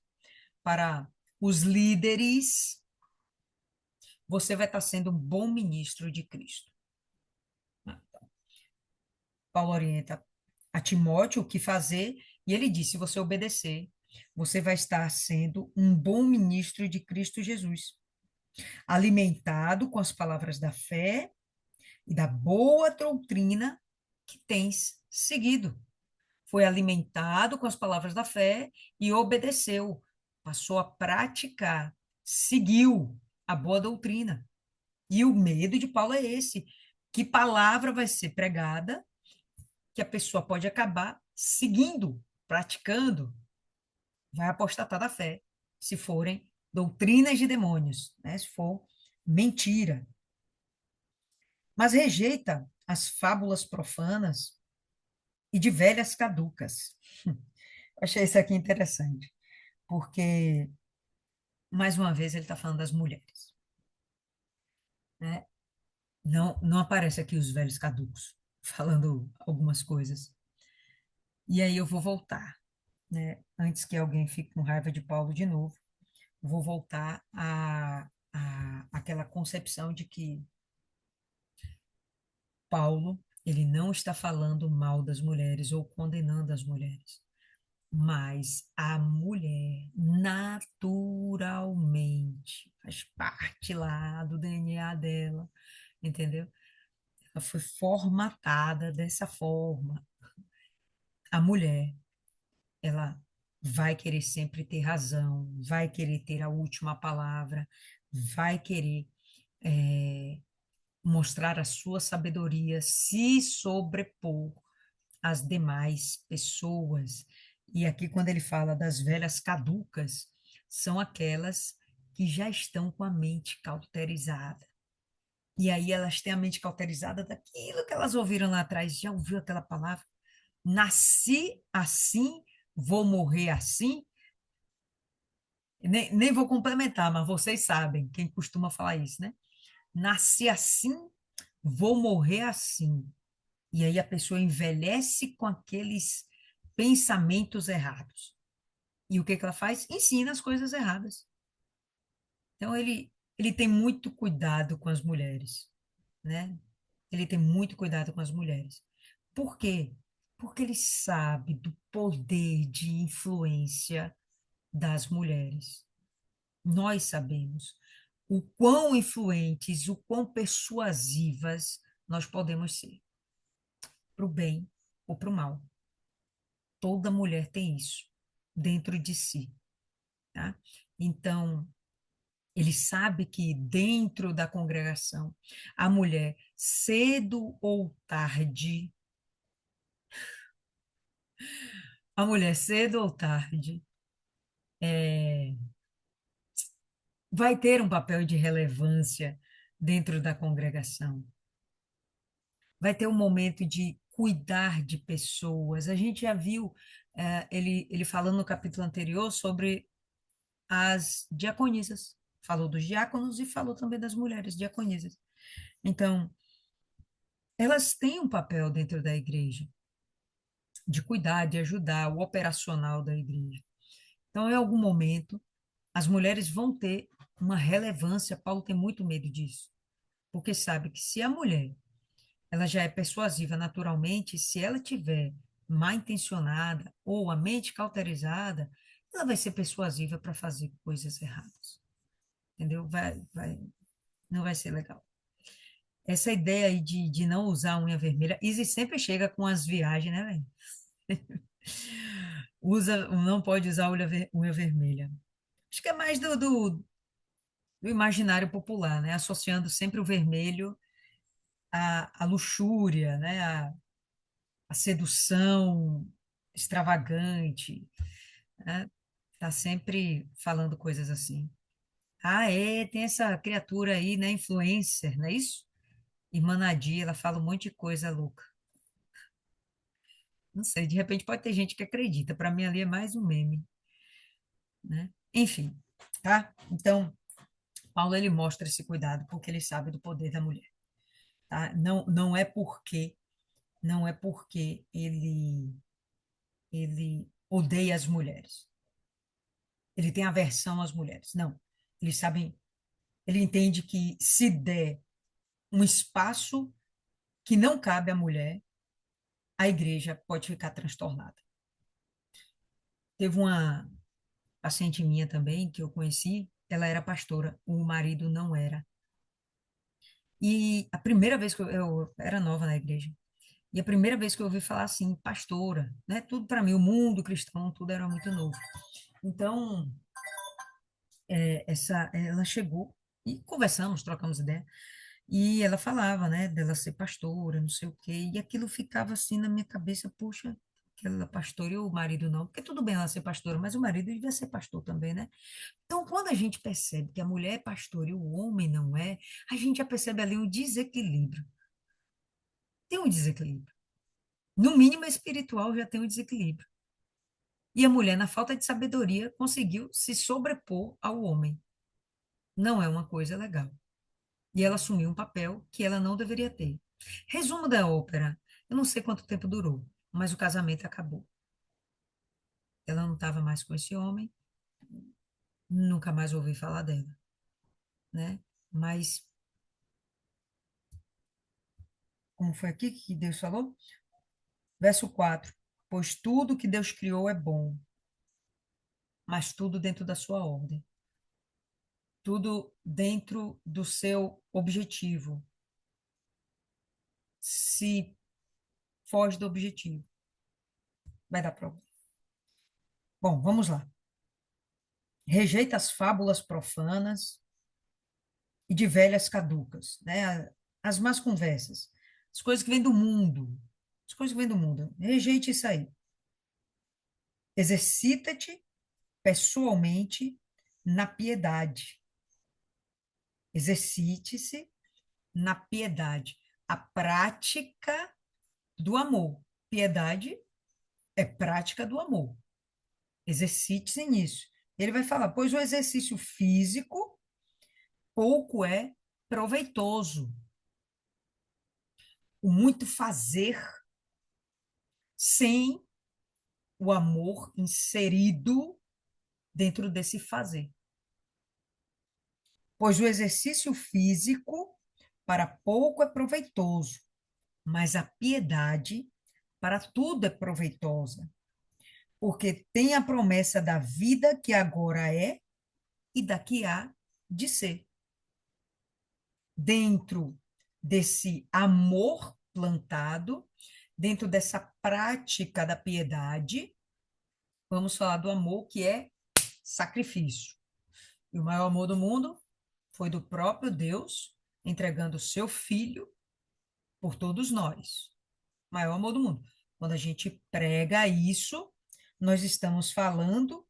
para os líderes, você vai estar sendo um bom ministro de Cristo. Paulo orienta a Timóteo o que fazer, e ele diz: se você obedecer, você vai estar sendo um bom ministro de Cristo Jesus, alimentado com as palavras da fé e da boa doutrina que tens seguido. Foi alimentado com as palavras da fé e obedeceu, passou a praticar, seguiu a boa doutrina. E o medo de Paulo é esse: que palavra vai ser pregada que a pessoa pode acabar seguindo, praticando, vai apostatar da fé, se forem doutrinas de demônios, né? Se for mentira. Mas rejeita as fábulas profanas e de velhas caducas. Achei isso aqui interessante, porque, mais uma vez, ele está falando das mulheres, né? Não, não aparece aqui os velhos caducos, falando algumas coisas. E aí eu vou voltar, né? Antes que alguém fique com raiva de Paulo de novo, vou voltar a aquela concepção de que Paulo, ele não está falando mal das mulheres ou condenando as mulheres, mas a mulher naturalmente faz parte lá do DNA dela, entendeu? Ela foi formatada dessa forma. A mulher, ela vai querer sempre ter razão, vai querer ter a última palavra, vai querer mostrar a sua sabedoria, se sobrepor às demais pessoas. E aqui, quando ele fala das velhas caducas, são aquelas que já estão com a mente cauterizada. E aí elas têm a mente cauterizada daquilo que elas ouviram lá atrás. Já ouviu aquela palavra? Nasci assim, vou morrer assim. Nem vou complementar, mas vocês sabem, quem costuma falar isso, né? Nasci assim, vou morrer assim. E aí a pessoa envelhece com aqueles pensamentos errados. E o que que ela faz? Ensina as coisas erradas. Então ele tem muito cuidado com as mulheres, né? Ele tem muito cuidado com as mulheres. Por quê? Porque ele sabe do poder de influência das mulheres. Nós sabemos o quão influentes, o quão persuasivas nós podemos ser, para o bem ou para o mal. Toda mulher tem isso dentro de si, tá? Então, ele sabe que dentro da congregação, a mulher, cedo ou tarde, a mulher, cedo ou tarde, vai ter um papel de relevância dentro da congregação. Vai ter um momento de cuidar de pessoas. A gente já viu ele falando no capítulo anterior sobre as diaconisas. Falou dos diáconos e falou também das mulheres diaconisas. Então, elas têm um papel dentro da igreja, de cuidar, de ajudar o operacional da igreja. Então, em algum momento, as mulheres vão ter uma relevância. Paulo tem muito medo disso, porque sabe que se a mulher ela já é persuasiva naturalmente, se ela tiver mal intencionada ou a mente cauterizada, ela vai ser persuasiva para fazer coisas erradas, entendeu? Não vai ser legal. Essa ideia aí de não usar unha vermelha, Izzy sempre chega com as viagens, né, velho? Não pode usar unha vermelha. Acho que é mais do imaginário popular, né? Associando sempre o vermelho à luxúria, né? A sedução extravagante, né? Tá sempre falando coisas assim. Ah, é, tem essa criatura aí, né, influencer, não é isso? Irmã Nadia, ela fala um monte de coisa louca. Não sei, de repente pode ter gente que acredita. Para mim ali é mais um meme, né? Enfim, tá? Então, Paulo ele mostra esse cuidado porque ele sabe do poder da mulher, tá? Não é porque ele odeia as mulheres. Ele tem aversão às mulheres. Não. Ele entende que se der um espaço que não cabe à mulher, a igreja pode ficar transtornada. Teve uma paciente minha também, que eu conheci, ela era pastora, o marido não era. E a primeira vez que eu era nova na igreja, e a primeira vez que eu ouvi falar assim, pastora, né? Tudo para mim, o mundo cristão, tudo era muito novo. Então, ela chegou e conversamos, trocamos ideia. E ela falava, né, dela ser pastora, não sei o quê, e aquilo ficava assim na minha cabeça, puxa, que ela é pastora e o marido não, porque tudo bem ela ser pastora, mas o marido devia ser pastor também, né? Então, quando a gente percebe que a mulher é pastora e o homem não é, a gente já percebe ali um desequilíbrio. Tem um desequilíbrio. No mínimo espiritual já tem um desequilíbrio. E a mulher, na falta de sabedoria, conseguiu se sobrepor ao homem. Não é uma coisa legal. E ela assumiu um papel que ela não deveria ter. Resumo da ópera. Eu não sei quanto tempo durou, mas o casamento acabou. Ela não estava mais com esse homem, nunca mais ouvi falar dela, né? Mas, como foi aqui que Deus falou? Verso 4: Pois tudo que Deus criou é bom, mas tudo dentro da sua ordem. Tudo dentro do seu objetivo. Se foge do objetivo, vai dar problema. Bom, vamos lá. Rejeita as fábulas profanas e de velhas caducas, né? As más conversas, as coisas que vêm do mundo, as coisas que vêm do mundo. Rejeite isso aí. Exercita-te pessoalmente na piedade. Exercite-se na piedade, a prática do amor. Piedade é prática do amor. Exercite-se nisso. Ele vai falar, pois o exercício físico pouco é proveitoso. O muito fazer sem o amor inserido dentro desse fazer. Pois o exercício físico para pouco é proveitoso, mas a piedade para tudo é proveitosa, porque tem a promessa da vida que agora é e da que há de ser. Dentro desse amor plantado, dentro dessa prática da piedade, vamos falar do amor que é sacrifício. E o maior amor do mundo foi do próprio Deus entregando o seu filho por todos nós. O maior amor do mundo. Quando a gente prega isso, nós estamos falando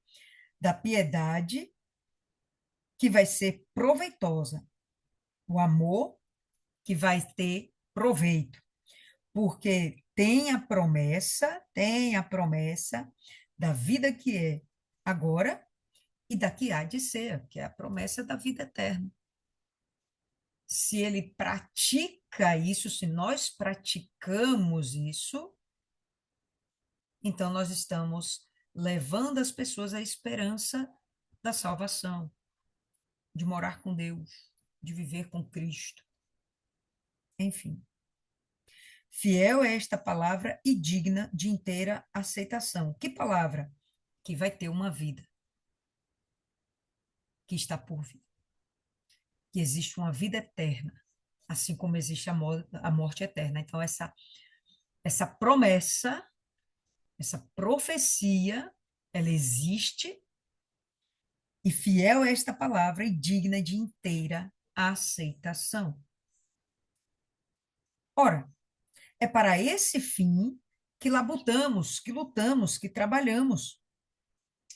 da piedade que vai ser proveitosa, o amor que vai ter proveito, porque tem a promessa da vida que é agora e da que há de ser, que é a promessa da vida eterna. Se ele pratica isso, se nós praticamos isso, então nós estamos levando as pessoas à esperança da salvação, de morar com Deus, de viver com Cristo. Enfim, fiel é esta palavra e digna de inteira aceitação. Que palavra? Que vai ter uma vida, que está por vir. Que existe uma vida eterna, assim como existe a morte eterna. Então, essa promessa, essa profecia, ela existe e fiel é esta palavra e digna de inteira aceitação. Ora, é para esse fim que labutamos, que lutamos, que trabalhamos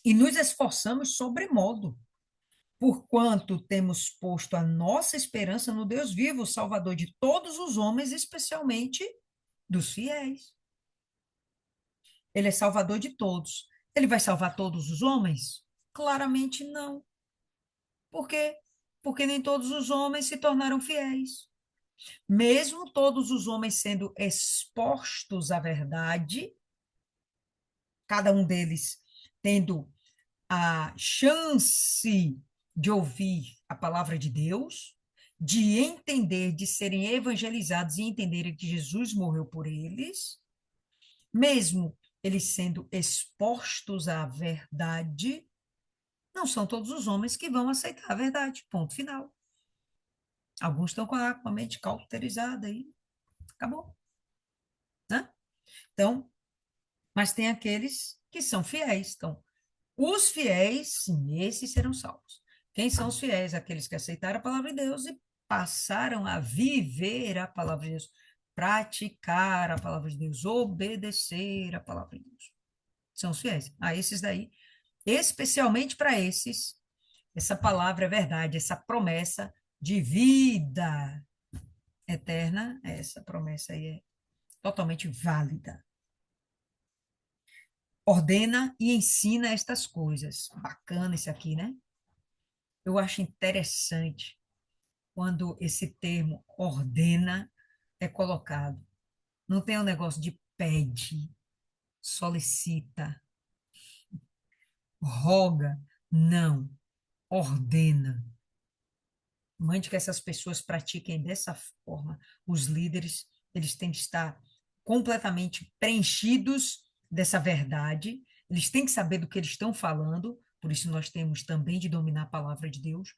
e nos esforçamos sobremodo, porquanto temos posto a nossa esperança no Deus vivo, Salvador de todos os homens, especialmente dos fiéis. Ele é Salvador de todos. Ele vai salvar todos os homens? Claramente não. Por quê? Porque nem todos os homens se tornaram fiéis. Mesmo todos os homens sendo expostos à verdade, cada um deles tendo a chance de ouvir a palavra de Deus, de entender, de serem evangelizados e entenderem que Jesus morreu por eles, mesmo eles sendo expostos à verdade, não são todos os homens que vão aceitar a verdade. Ponto final. Alguns estão com a mente cauterizada e acabou, né? Então, mas tem aqueles que são fiéis. Então, os fiéis, sim, esses serão salvos. Quem são os fiéis? Aqueles que aceitaram a palavra de Deus e passaram a viver a palavra de Deus, praticar a palavra de Deus, obedecer a palavra de Deus. São os fiéis. A esses daí, especialmente para esses, essa palavra é verdade, essa promessa de vida eterna, essa promessa aí é totalmente válida. Ordena e ensina estas coisas. Bacana isso aqui, né? Eu acho interessante quando esse termo ordena é colocado. Não tem um negócio de pede, solicita, roga. Não. Ordena. Mande que essas pessoas pratiquem dessa forma. Os líderes, eles têm que estar completamente preenchidos dessa verdade. Eles têm que saber do que eles estão falando. Por isso nós temos também de dominar a palavra de Deus.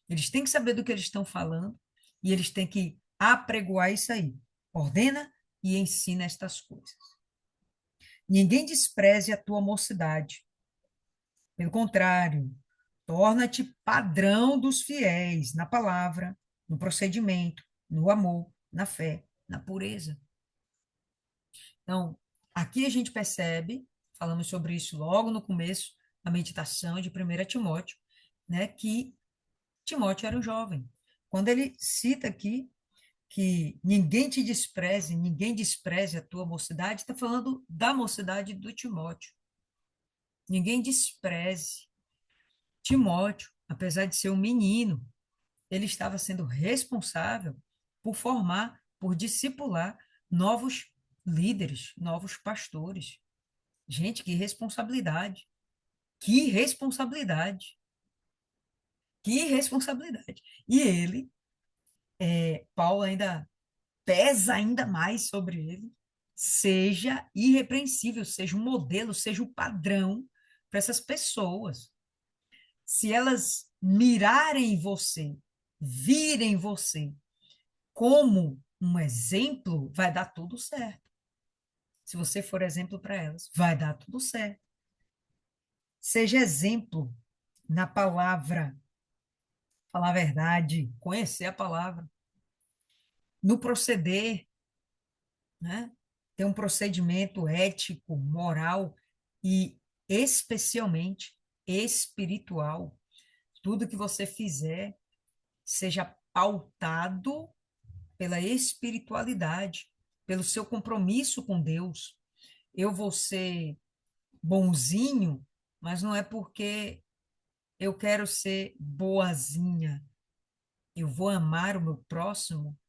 Eles têm que saber do que eles estão falando e eles têm que apregoar isso aí. Ordena e ensina estas coisas. Ninguém despreze a tua mocidade. Pelo contrário, torna-te padrão dos fiéis na palavra, no procedimento, no amor, na fé, na pureza. Então, aqui a gente percebe, falamos sobre isso logo no começo da meditação de 1 Timóteo, né, que Timóteo era um jovem. Quando ele cita aqui que ninguém despreze a tua mocidade, está falando da mocidade do Timóteo. Ninguém despreze. Timóteo, apesar de ser um menino, ele estava sendo responsável por formar, por discipular novos líderes, novos pastores. Gente, que responsabilidade! Que responsabilidade! Que responsabilidade! E ele, Paulo ainda pesa ainda mais sobre ele. Seja irrepreensível, seja um modelo, seja o padrão para essas pessoas. Se elas mirarem em você, virem você como um exemplo, vai dar tudo certo. Se você for exemplo para elas, vai dar tudo certo. Seja exemplo na palavra, falar a verdade, conhecer a palavra, no proceder, né? Ter um procedimento ético, moral e especialmente espiritual. Tudo que você fizer seja pautado pela espiritualidade, pelo seu compromisso com Deus. Eu vou ser bonzinho, mas não é porque eu quero ser boazinha. Eu vou amar o meu próximo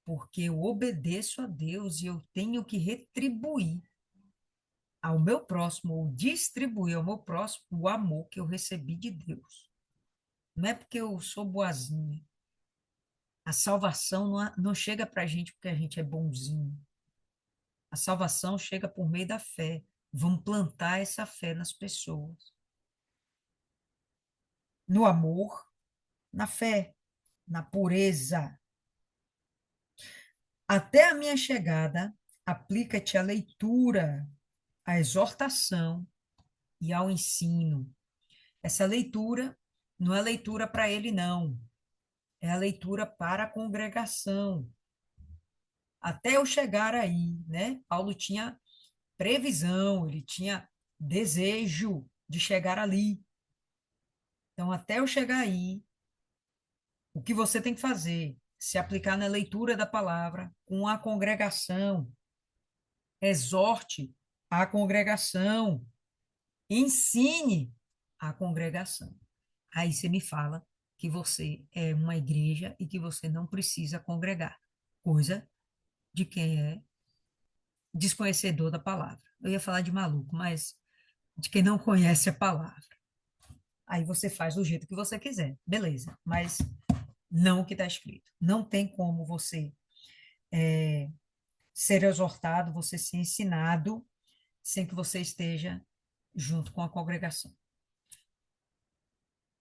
porque eu obedeço a Deus e eu tenho que retribuir ao meu próximo, ou distribuir ao meu próximo o amor que eu recebi de Deus. Não é porque eu sou boazinha. A salvação não chega para a gente porque a gente é bonzinho. A salvação chega por meio da fé. Vamos plantar essa fé nas pessoas. No amor, na fé, na pureza. Até a minha chegada, aplica-te à leitura, à exortação e ao ensino. Essa leitura não é leitura para ele, não. É a leitura para a congregação. Até eu chegar aí, né? Paulo tinha previsão, ele tinha desejo de chegar ali. Então, até eu chegar aí, o que você tem que fazer? Se aplicar na leitura da palavra com a congregação, exorte a congregação, ensine a congregação. Aí você me fala que você é uma igreja e que você não precisa congregar, coisa de quem é desconhecedor da palavra. Eu ia falar de maluco, mas de quem não conhece a palavra. Aí você faz do jeito que você quiser, beleza, mas não o que está escrito. Não tem como você ser exortado, você ser ensinado, sem que você esteja junto com a congregação.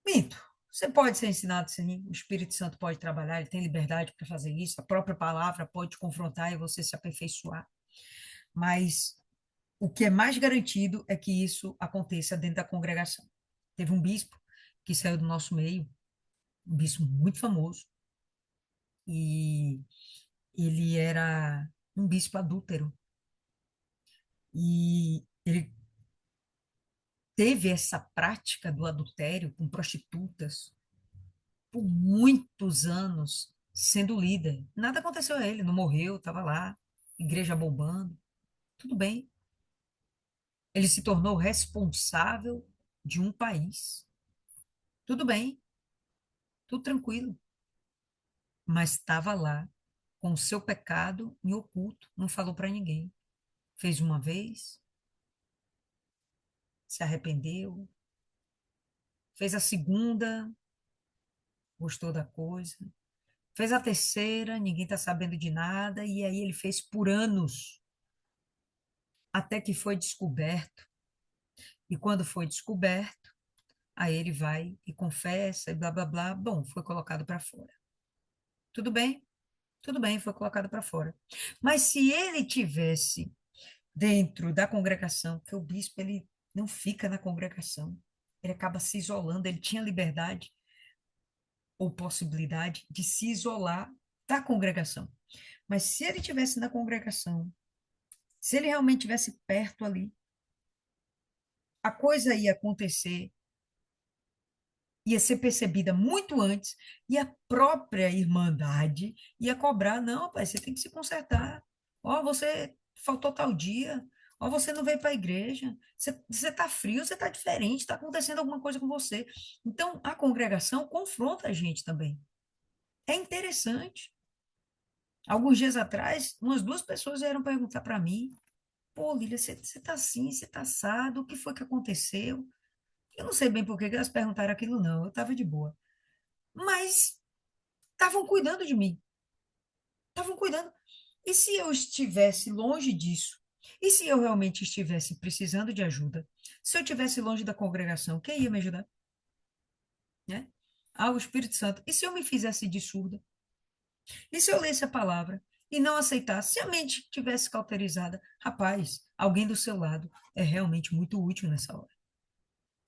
Minto. Você pode ser ensinado, sim. O Espírito Santo pode trabalhar, ele tem liberdade para fazer isso. A própria palavra pode te confrontar e você se aperfeiçoar. Mas o que é mais garantido é que isso aconteça dentro da congregação. Teve um bispo que saiu do nosso meio, um bispo muito famoso, e ele era um bispo adúltero. E ele teve essa prática do adultério com prostitutas por muitos anos, sendo líder. Nada aconteceu a ele, não morreu, estava lá, igreja bombando, tudo bem. Ele se tornou responsável de um país. Tudo bem, tudo tranquilo. Mas estava lá, com o seu pecado em oculto, não falou para ninguém. Fez uma vez, se arrependeu, fez a segunda, gostou da coisa, fez a terceira, ninguém está sabendo de nada, e aí ele fez por anos, até que foi descoberto. E quando foi descoberto, aí ele vai e confessa e blá blá blá. Bom, foi colocado para fora. Tudo bem? Tudo bem, foi colocado para fora. Mas se ele tivesse dentro da congregação, que o bispo ele não fica na congregação, ele acaba se isolando, ele tinha liberdade ou possibilidade de se isolar da congregação. Mas se ele tivesse na congregação, se ele realmente tivesse perto ali, a coisa ia acontecer, ia ser percebida muito antes, e a própria irmandade ia cobrar, não, pai, você tem que se consertar. Ó, você faltou tal dia, Ó, você não veio para a igreja, você está frio, você está diferente, está acontecendo alguma coisa com você. Então, a congregação confronta a gente também. É interessante. Alguns dias atrás, umas duas pessoas vieram perguntar para mim: pô, Lília, você está assim, você está assado, o que foi que aconteceu? Eu não sei bem por que que elas perguntaram aquilo, não, eu estava de boa. Mas estavam cuidando de mim, estavam cuidando. E se eu estivesse longe disso? E se eu realmente estivesse precisando de ajuda? Se eu estivesse longe da congregação, quem ia me ajudar? Né? Ah, o Espírito Santo. E se eu me fizesse de surda? E se eu lesse a palavra e não aceitasse? Se a mente tivesse cauterizada, rapaz, alguém do seu lado é realmente muito útil nessa hora.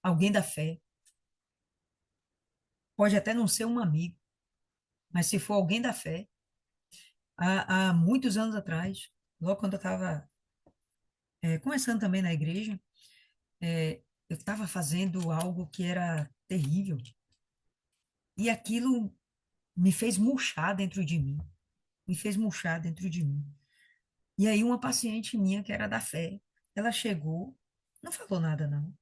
Alguém da fé. Pode até não ser um amigo, mas se for alguém da fé, há muitos anos atrás, logo quando eu estava começando também na igreja, eu estava fazendo algo que era terrível. E aquilo me fez murchar dentro de mim. Me fez murchar dentro de mim. E aí uma paciente minha, que era da fé, ela chegou, não falou nada não,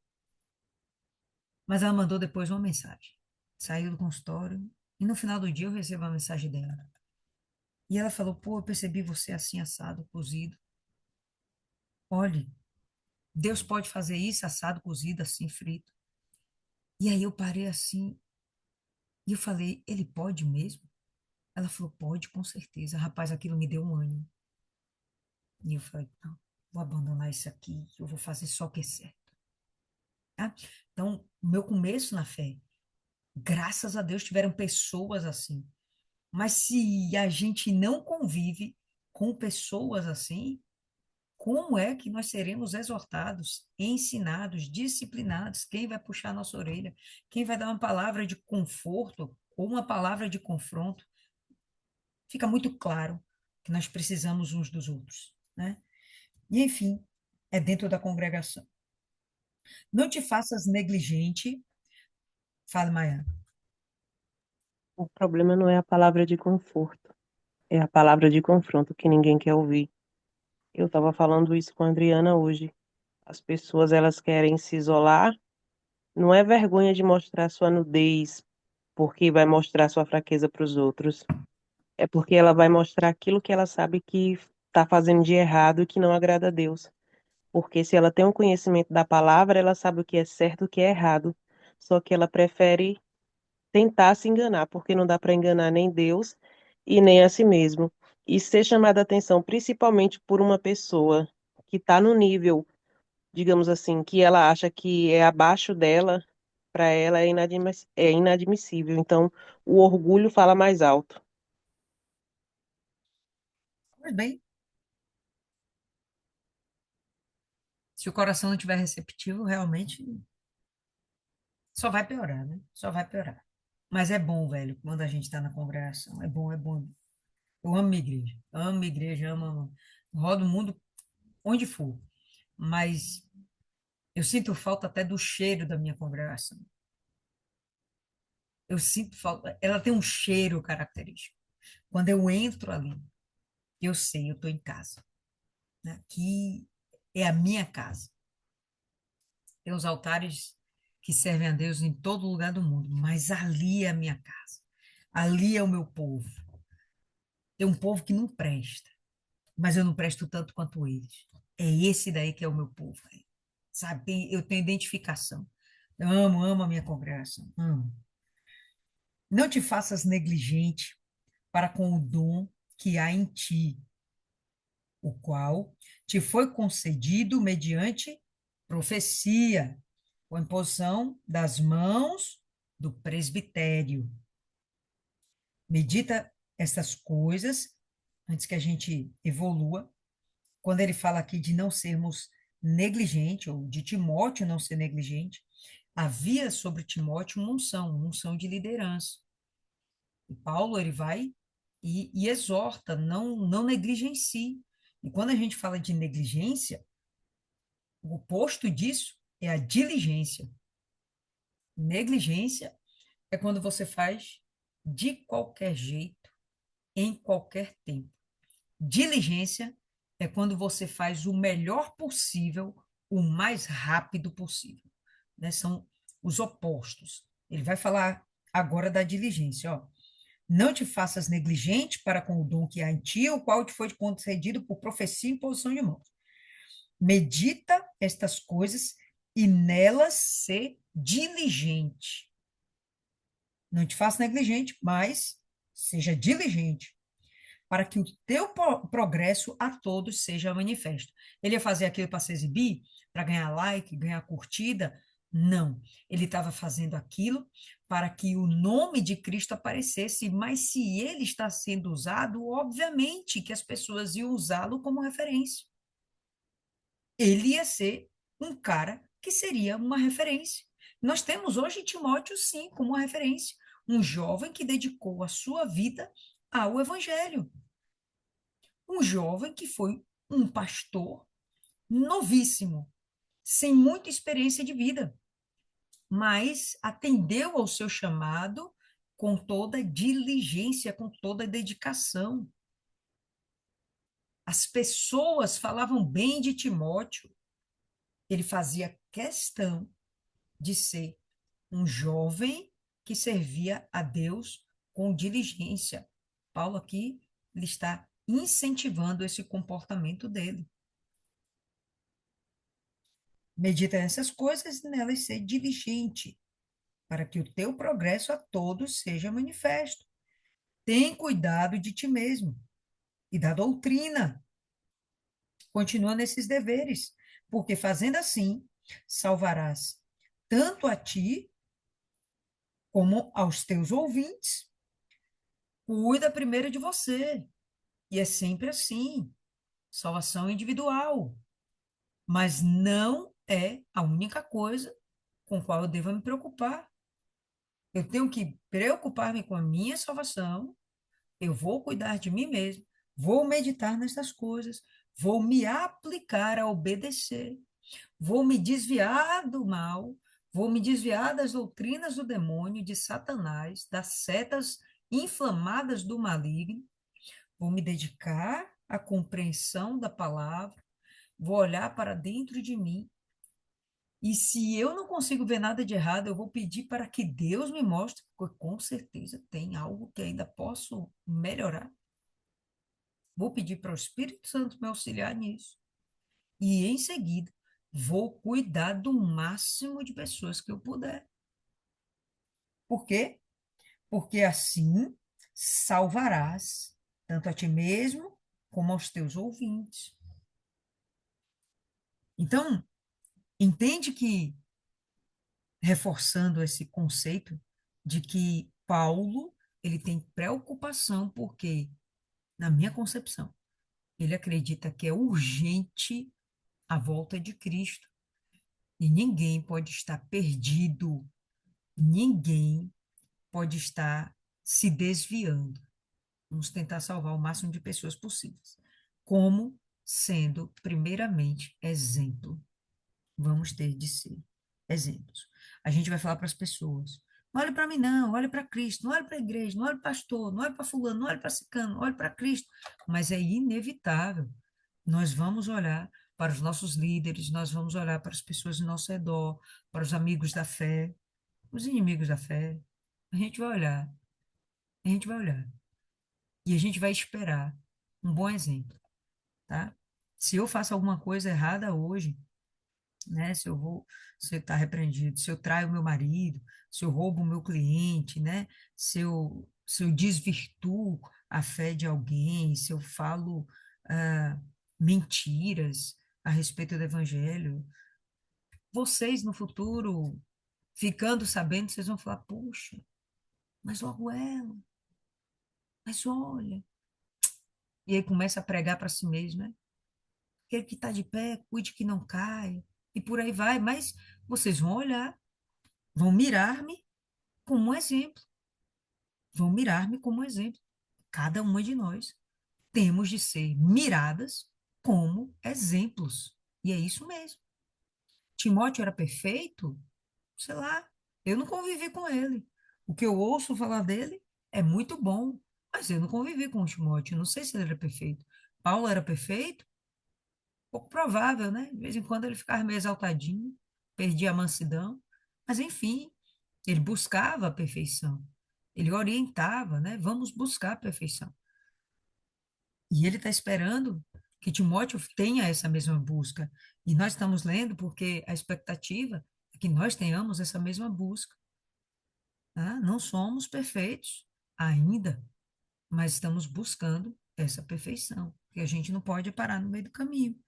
mas ela mandou depois uma mensagem. Saiu do consultório e no final do dia eu recebo a mensagem dela. E ela falou, pô, eu percebi você assim assado, cozido. Olhe, Deus pode fazer isso assado, cozido, assim, frito. E aí eu parei assim e eu falei, ele pode mesmo? Ela falou, pode, com certeza. Rapaz, aquilo me deu um ânimo. E eu falei, não, vou abandonar isso aqui, eu vou fazer só o que é certo. Tá? Então, o meu começo na fé, graças a Deus, tiveram pessoas assim. Mas se a gente não convive com pessoas assim, como é que nós seremos exortados, ensinados, disciplinados? Quem vai puxar a nossa orelha? Quem vai dar uma palavra de conforto ou uma palavra de confronto? Fica muito claro que nós precisamos uns dos outros, né? E, enfim, é dentro da congregação. Não te faças negligente. Fala, Maia. O problema não é a palavra de conforto, é a palavra de confronto que ninguém quer ouvir. Eu estava falando isso com a Adriana hoje. As pessoas, elas querem se isolar. Não é vergonha de mostrar sua nudez, porque vai mostrar sua fraqueza para os outros. É porque ela vai mostrar aquilo que ela sabe que está fazendo de errado e que não agrada a Deus. Porque se ela tem um conhecimento da palavra, ela sabe o que é certo e o que é errado. Só que ela prefere tentar se enganar, porque não dá para enganar nem Deus e nem a si mesmo. E ser chamada a atenção, principalmente por uma pessoa que está no nível, digamos assim, que ela acha que é abaixo dela, para ela é inadmissível. Então, o orgulho fala mais alto. Pois bem, se o coração não estiver receptivo, realmente só vai piorar, né? Só vai piorar. Mas é bom, velho, quando a gente está na congregação. É bom, é bom. Eu amo minha igreja. Amo minha igreja, amo, amo. Rodo o mundo onde for. Mas eu sinto falta até do cheiro da minha congregação. Eu sinto falta. Ela tem um cheiro característico. Quando eu entro ali, eu sei, eu estou em casa. Né? Aqui é a minha casa. Tem os altares que servem a Deus em todo lugar do mundo, mas ali é a minha casa. Ali é o meu povo. Tem um povo que não presta, mas eu não presto tanto quanto eles. É esse daí que é o meu povo, velho. Sabe? Eu tenho identificação. Eu amo, amo a minha congregação. Amo. Não te faças negligente para com o dom que há em ti, o qual te foi concedido mediante profecia, com imposição das mãos do presbitério. Medita essas coisas antes que a gente evolua. Quando ele fala aqui de não sermos negligentes, ou de Timóteo não ser negligente, havia sobre Timóteo uma unção de liderança. E Paulo, ele vai e exorta, não negligencie. E quando a gente fala de negligência, o oposto disso é a diligência. Negligência é quando você faz de qualquer jeito, em qualquer tempo. Diligência é quando você faz o melhor possível, o mais rápido possível, né? São os opostos. Ele vai falar agora da diligência, ó. Não te faças negligente para com o dom que há em ti, o qual te foi concedido por profecia e imposição de mãos. Medita estas coisas e nelas ser diligente. Não te faça negligente, mas seja diligente, para que o teu progresso a todos seja manifesto. Ele ia fazer aquilo para se exibir, para ganhar like, ganhar curtida? Não. Ele estava fazendo aquilo para que o nome de Cristo aparecesse, mas se ele está sendo usado, obviamente que as pessoas iam usá-lo como referência. Ele ia ser um cara que seria uma referência. Nós temos hoje Timóteo, sim, como uma referência. Um jovem que dedicou a sua vida ao evangelho. Um jovem que foi um pastor novíssimo, sem muita experiência de vida, mas atendeu ao seu chamado com toda diligência, com toda dedicação. As pessoas falavam bem de Timóteo. Ele fazia questão de ser um jovem que servia a Deus com diligência. Paulo aqui ele está incentivando esse comportamento dele. Medita nessas coisas e nelas ser diligente, para que o teu progresso a todos seja manifesto. Tem cuidado de ti mesmo e da doutrina. Continua nesses deveres, porque fazendo assim, salvarás tanto a ti como aos teus ouvintes. Cuida primeiro de você. E é sempre assim, salvação individual. Mas não é a única coisa com qual eu devo me preocupar. Eu tenho que preocupar-me com a minha salvação, eu vou cuidar de mim mesmo, vou meditar nessas coisas, vou me aplicar a obedecer, vou me desviar do mal, vou me desviar das doutrinas do demônio, de Satanás, das setas inflamadas do maligno, vou me dedicar à compreensão da palavra, vou olhar para dentro de mim. E se eu não consigo ver nada de errado, eu vou pedir para que Deus me mostre, porque com certeza tem algo que ainda posso melhorar. Vou pedir para o Espírito Santo me auxiliar nisso. E em seguida, vou cuidar do máximo de pessoas que eu puder. Por quê? Porque assim salvarás tanto a ti mesmo como aos teus ouvintes. Então, entende que, reforçando esse conceito de que Paulo, ele tem preocupação porque, na minha concepção, ele acredita que é urgente a volta de Cristo. E ninguém pode estar perdido, ninguém pode estar se desviando. Vamos tentar salvar o máximo de pessoas possíveis. Como sendo, primeiramente, exemplo. Vamos ter de ser exemplos. A gente vai falar para as pessoas: não olhe para mim, não, olhe para Cristo, não olhe para a igreja, não olhe para o pastor, não olhe para fulano, não olhe para cicano, olhe para Cristo. Mas é inevitável. Nós vamos olhar para os nossos líderes, nós vamos olhar para as pessoas ao nosso redor, para os amigos da fé, os inimigos da fé. A gente vai olhar, a gente vai olhar. E a gente vai esperar um bom exemplo, tá? Se eu faço alguma coisa errada hoje, né? Se eu tá repreendido, se eu traio meu marido, se eu roubo o meu cliente, né? Se eu desvirtuo a fé de alguém, se eu falo mentiras a respeito do evangelho, vocês no futuro, ficando sabendo, vocês vão falar: puxa, mas logo ela, mas olha. E aí começa a pregar para si mesmo, né? Aquele que está de pé, cuide que não caia. E por aí vai. Mas vocês vão olhar, vão mirar-me como um exemplo. Vão mirar-me como um exemplo. Cada uma de nós temos de ser miradas como exemplos. E é isso mesmo. Timóteo era perfeito? Sei lá. Eu não convivi com ele. O que eu ouço falar dele é muito bom. Mas eu não convivi com o Timóteo. Eu não sei se ele era perfeito. Paulo era perfeito? Pouco provável, né? De vez em quando ele ficava meio exaltadinho, perdia a mansidão, mas enfim, ele buscava a perfeição. Ele orientava, né? Vamos buscar a perfeição. E ele está esperando que Timóteo tenha essa mesma busca. E nós estamos lendo porque a expectativa é que nós tenhamos essa mesma busca. Tá? Não somos perfeitos ainda, mas estamos buscando essa perfeição. E a gente não pode parar no meio do caminho,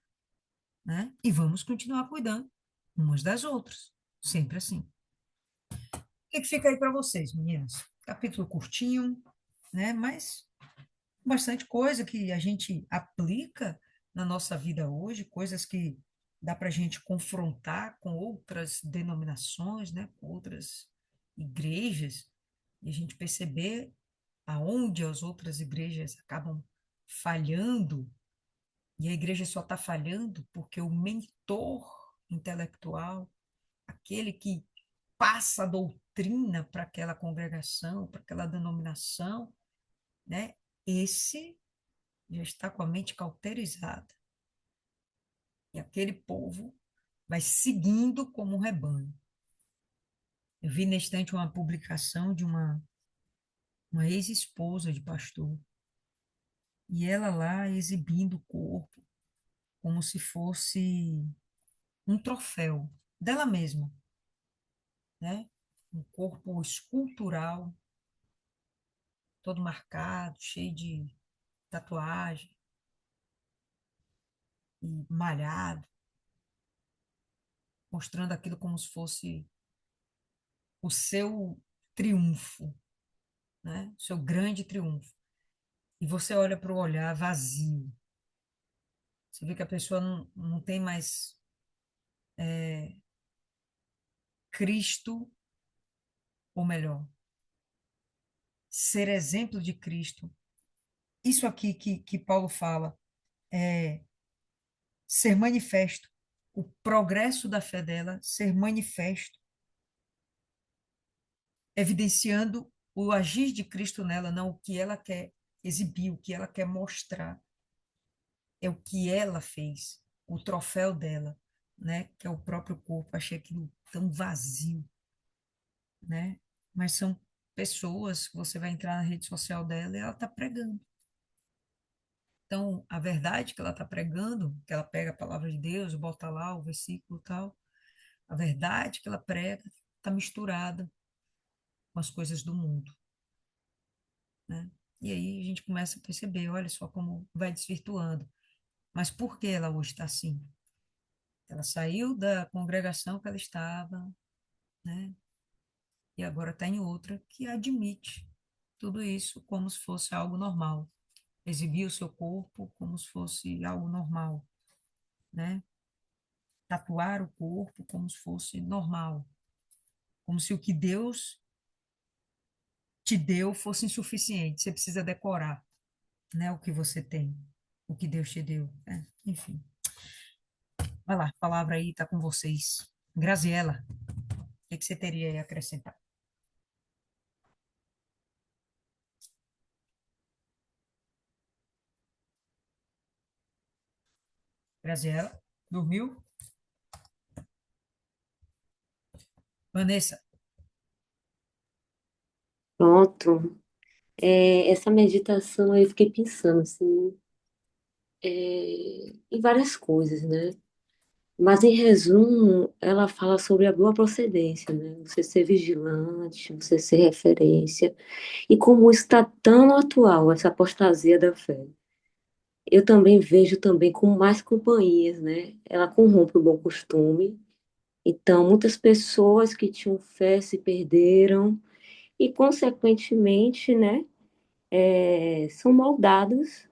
né? E vamos continuar cuidando umas das outras, sempre assim. O que fica aí para vocês, meninas? Capítulo curtinho, né? Mas bastante coisa que a gente aplica na nossa vida hoje, coisas que dá para a gente confrontar com outras denominações, né? Com outras igrejas, e a gente perceber aonde as outras igrejas acabam falhando, e a igreja só está falhando porque o mentor intelectual, aquele que passa a doutrina para aquela congregação, para aquela denominação, né? Esse já está com a mente cauterizada. E aquele povo vai seguindo como um rebanho. Eu vi na estante uma publicação de uma ex-esposa de pastor, e ela lá exibindo o corpo como se fosse um troféu dela mesma, né? Um corpo escultural, todo marcado, cheio de tatuagem e malhado, mostrando aquilo como se fosse o seu triunfo, né? O seu grande triunfo. E você olha para o olhar vazio, você vê que a pessoa não tem mais Cristo, ou melhor, ser exemplo de Cristo. Isso aqui que Paulo fala é ser manifesto, o progresso da fé dela ser manifesto, evidenciando o agir de Cristo nela, não o que ela quer exibir, o que ela quer mostrar, é o que ela fez, o troféu dela, né? Que é o próprio corpo. Achei aquilo tão vazio, né? Mas são pessoas que você vai entrar na rede social dela e ela está pregando. Então, a verdade que ela está pregando, que ela pega a palavra de Deus, bota lá o versículo e tal, a verdade que ela prega está misturada com as coisas do mundo, né? E aí a gente começa a perceber, olha só como vai desvirtuando. Mas por que ela hoje está assim? Ela saiu da congregação que ela estava, né? E agora está em outra que admite tudo isso como se fosse algo normal. Exibir o seu corpo como se fosse algo normal, né? Tatuar o corpo como se fosse normal, como se o que Deus te deu fosse insuficiente. Você precisa decorar, né, o que você tem, o que Deus te deu. Enfim, vai lá, a palavra aí está com vocês. Graziela, o que você teria aí a acrescentar? Graziela, dormiu? Vanessa, Pronto. Essa meditação eu fiquei pensando assim, em várias coisas, né? Mas em resumo, ela fala sobre a boa procedência, né? Você ser vigilante, você ser referência, e como está tão atual essa apostasia da fé. Eu também vejo também com mais companhias, né? Ela corrompe o bom costume. Então, muitas pessoas que tinham fé se perderam e, consequentemente, né? São moldados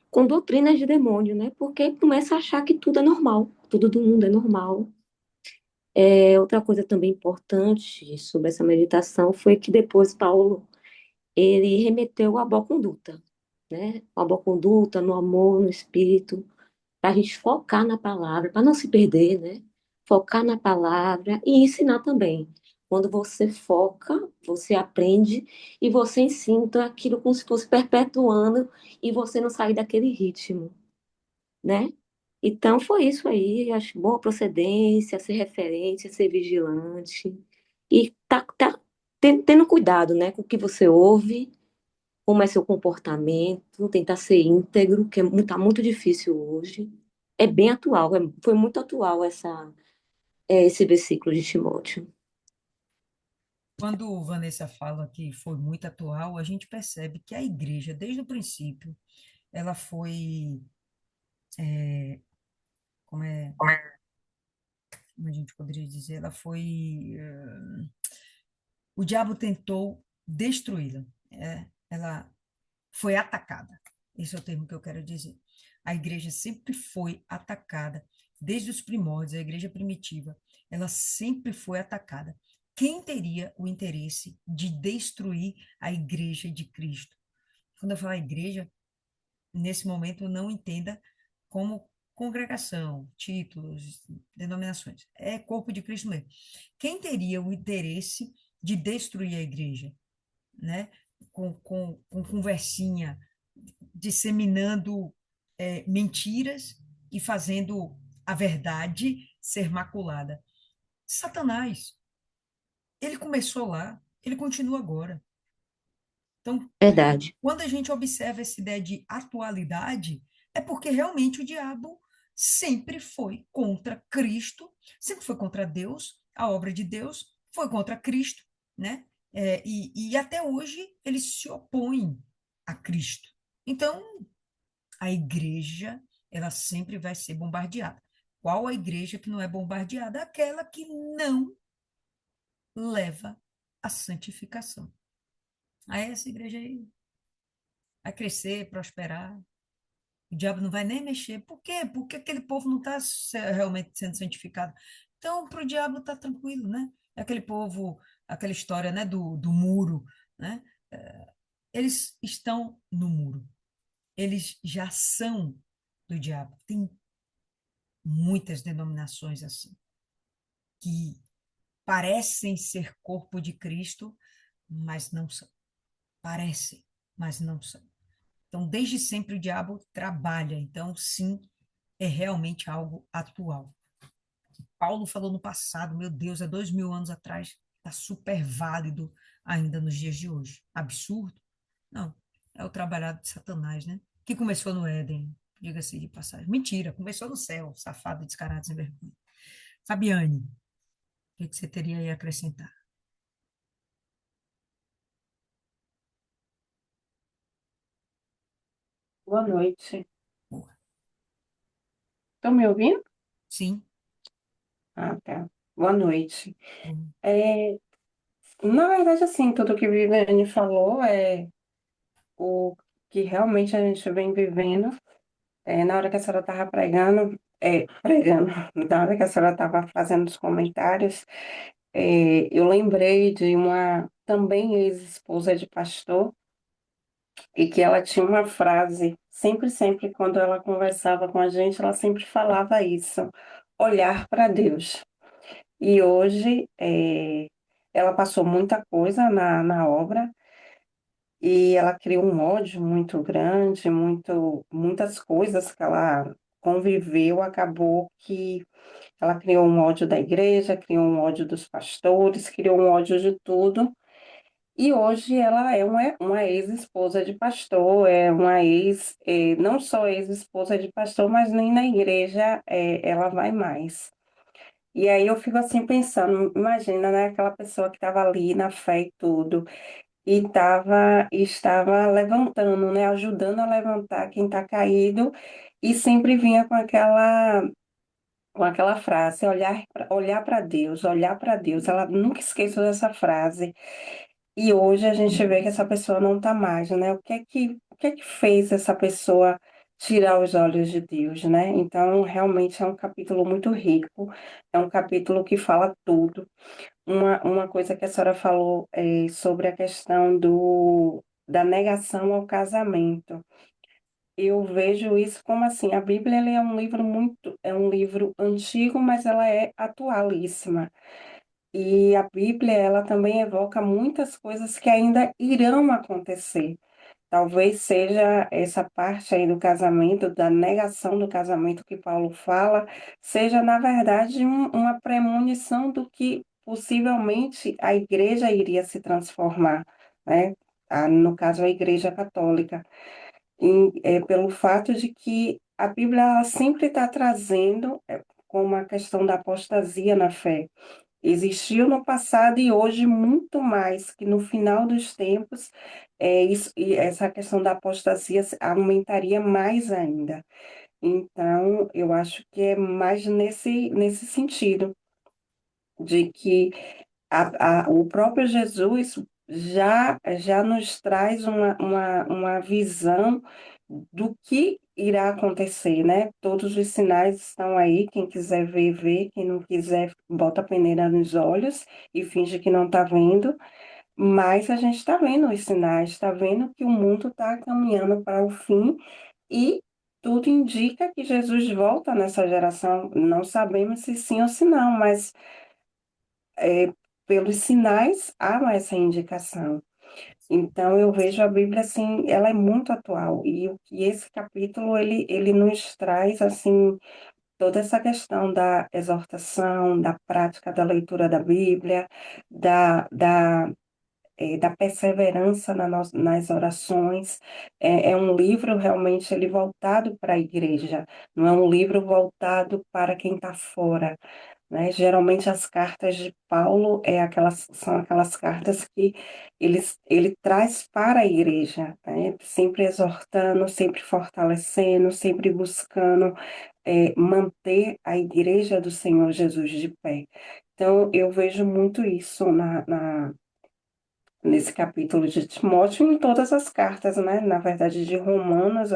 com doutrinas de demônio, né? Porque começa a achar que tudo é normal, tudo do mundo é normal. Outra coisa também importante sobre essa meditação foi que depois Paulo ele remeteu à boa conduta, né? A boa conduta, no amor, no espírito, para a gente focar na palavra, para não se perder, né? Focar na palavra e ensinar também. Quando você foca, você aprende e você ensina então, aquilo como se fosse perpetuando e você não sair daquele ritmo, né? Então, foi isso aí. Acho boa procedência, ser referência, ser vigilante. E tendo cuidado, né, com o que você ouve, como é seu comportamento, tentar ser íntegro, que tá muito difícil hoje. É bem atual, foi muito atual esse versículo de Timóteo. Quando Vanessa fala que foi muito atual, a gente percebe que a igreja, desde o princípio, ela foi, como é, como a gente poderia dizer, ela foi, o diabo tentou destruí-la. Ela foi atacada. Esse é o termo que eu quero dizer. A igreja sempre foi atacada, desde os primórdios, a igreja primitiva, ela sempre foi atacada. Quem teria o interesse de destruir a igreja de Cristo? Quando eu falo igreja, nesse momento não entenda como congregação, títulos, denominações. É corpo de Cristo mesmo. Quem teria o interesse de destruir a igreja, né? Com conversinha, disseminando mentiras e fazendo a verdade ser maculada. Satanás, ele começou lá, ele continua agora. Então, Verdade. quando a gente observa essa ideia de atualidade, é porque realmente o diabo sempre foi contra Cristo, sempre foi contra Deus, a obra de Deus, foi contra Cristo, né? E até hoje ele se opõe a Cristo. Então, a igreja, ela sempre vai ser bombardeada. Qual a igreja que não é bombardeada? Aquela que não leva à santificação. Aí essa igreja aí vai crescer, prosperar. O diabo não vai nem mexer. Por quê? Porque aquele povo não está realmente sendo santificado. Então, para o diabo está tranquilo, né? É aquele povo, aquela história, né, do muro, né? Eles estão no muro. Eles já são do diabo. Tem muitas denominações assim, que parecem ser corpo de Cristo, mas não são. Parecem, mas não são. Então, desde sempre o diabo trabalha. Então, sim, é realmente algo atual. Paulo falou no passado, meu Deus, há 2000 anos atrás, está super válido ainda nos dias de hoje. Absurdo? Não, é o trabalhado de Satanás, né? Que começou no Éden, diga-se de passagem. Mentira, começou no céu, safado, descarado, sem vergonha. Fabiane, o que você teria aí a acrescentar? Boa noite. Boa. Estão me ouvindo? Sim. Ah, tá. Boa noite. Hum. É, na verdade, assim, tudo que a Viviane falou é o que realmente a gente vem vivendo. Na hora que a senhora estava pregando, na hora que a senhora estava fazendo os comentários, eu lembrei de uma também ex-esposa de pastor, e que ela tinha uma frase, sempre, quando ela conversava com a gente, ela sempre falava isso: olhar para Deus. E hoje ela passou muita coisa na obra e ela criou um ódio muito grande, muitas coisas que ela conviveu, acabou que ela criou um ódio da igreja, criou um ódio dos pastores, criou um ódio de tudo. E hoje ela é uma ex-esposa de pastor, é uma não só ex-esposa de pastor, mas nem na igreja ela vai mais. E aí eu fico assim pensando, imagina, né, aquela pessoa que estava ali na fé e tudo, estava levantando, né, ajudando a levantar quem está caído, e sempre vinha com aquela frase, olhar para Deus, olhar para Deus. Ela nunca esqueceu dessa frase. E hoje a gente vê que essa pessoa não está mais, né? O que é que fez essa pessoa tirar os olhos de Deus, né? Então, realmente é um capítulo muito rico, é um capítulo que fala tudo. Uma coisa que a senhora falou sobre a questão da negação ao casamento. Eu vejo isso como assim, a Bíblia ela é um livro antigo, mas ela é atualíssima. E a Bíblia, ela também evoca muitas coisas que ainda irão acontecer. Talvez seja essa parte aí do casamento, da negação do casamento que Paulo fala, seja, na verdade, uma premonição do que possivelmente a igreja iria se transformar, né? No caso, a Igreja Católica, pelo fato de que a Bíblia ela sempre está trazendo como a questão da apostasia na fé. Existiu no passado e hoje muito mais, que no final dos tempos, isso, e essa questão da apostasia aumentaria mais ainda. Então, eu acho que é mais nesse sentido, de que o próprio Jesus já nos traz uma visão do que irá acontecer, né? Todos os sinais estão aí, quem quiser ver, vê, quem não quiser, bota a peneira nos olhos e finge que não está vendo, mas a gente está vendo os sinais, está vendo que o mundo está caminhando para o fim e tudo indica que Jesus volta nessa geração. Não sabemos se sim ou se não, mas é, pelos sinais há essa indicação. Então, eu vejo a Bíblia assim, ela é muito atual e esse capítulo ele nos traz assim toda essa questão da exortação, da prática da leitura da Bíblia, da perseverança nas orações. É um livro realmente ele voltado para a igreja, não é um livro voltado para quem está fora, né? Geralmente as cartas de Paulo são aquelas cartas que ele traz para a igreja, né? Sempre exortando, sempre fortalecendo, sempre buscando manter a igreja do Senhor Jesus de pé. Então, eu vejo muito isso nesse capítulo de Timóteo e em todas as cartas, né? Na verdade, de Romanos,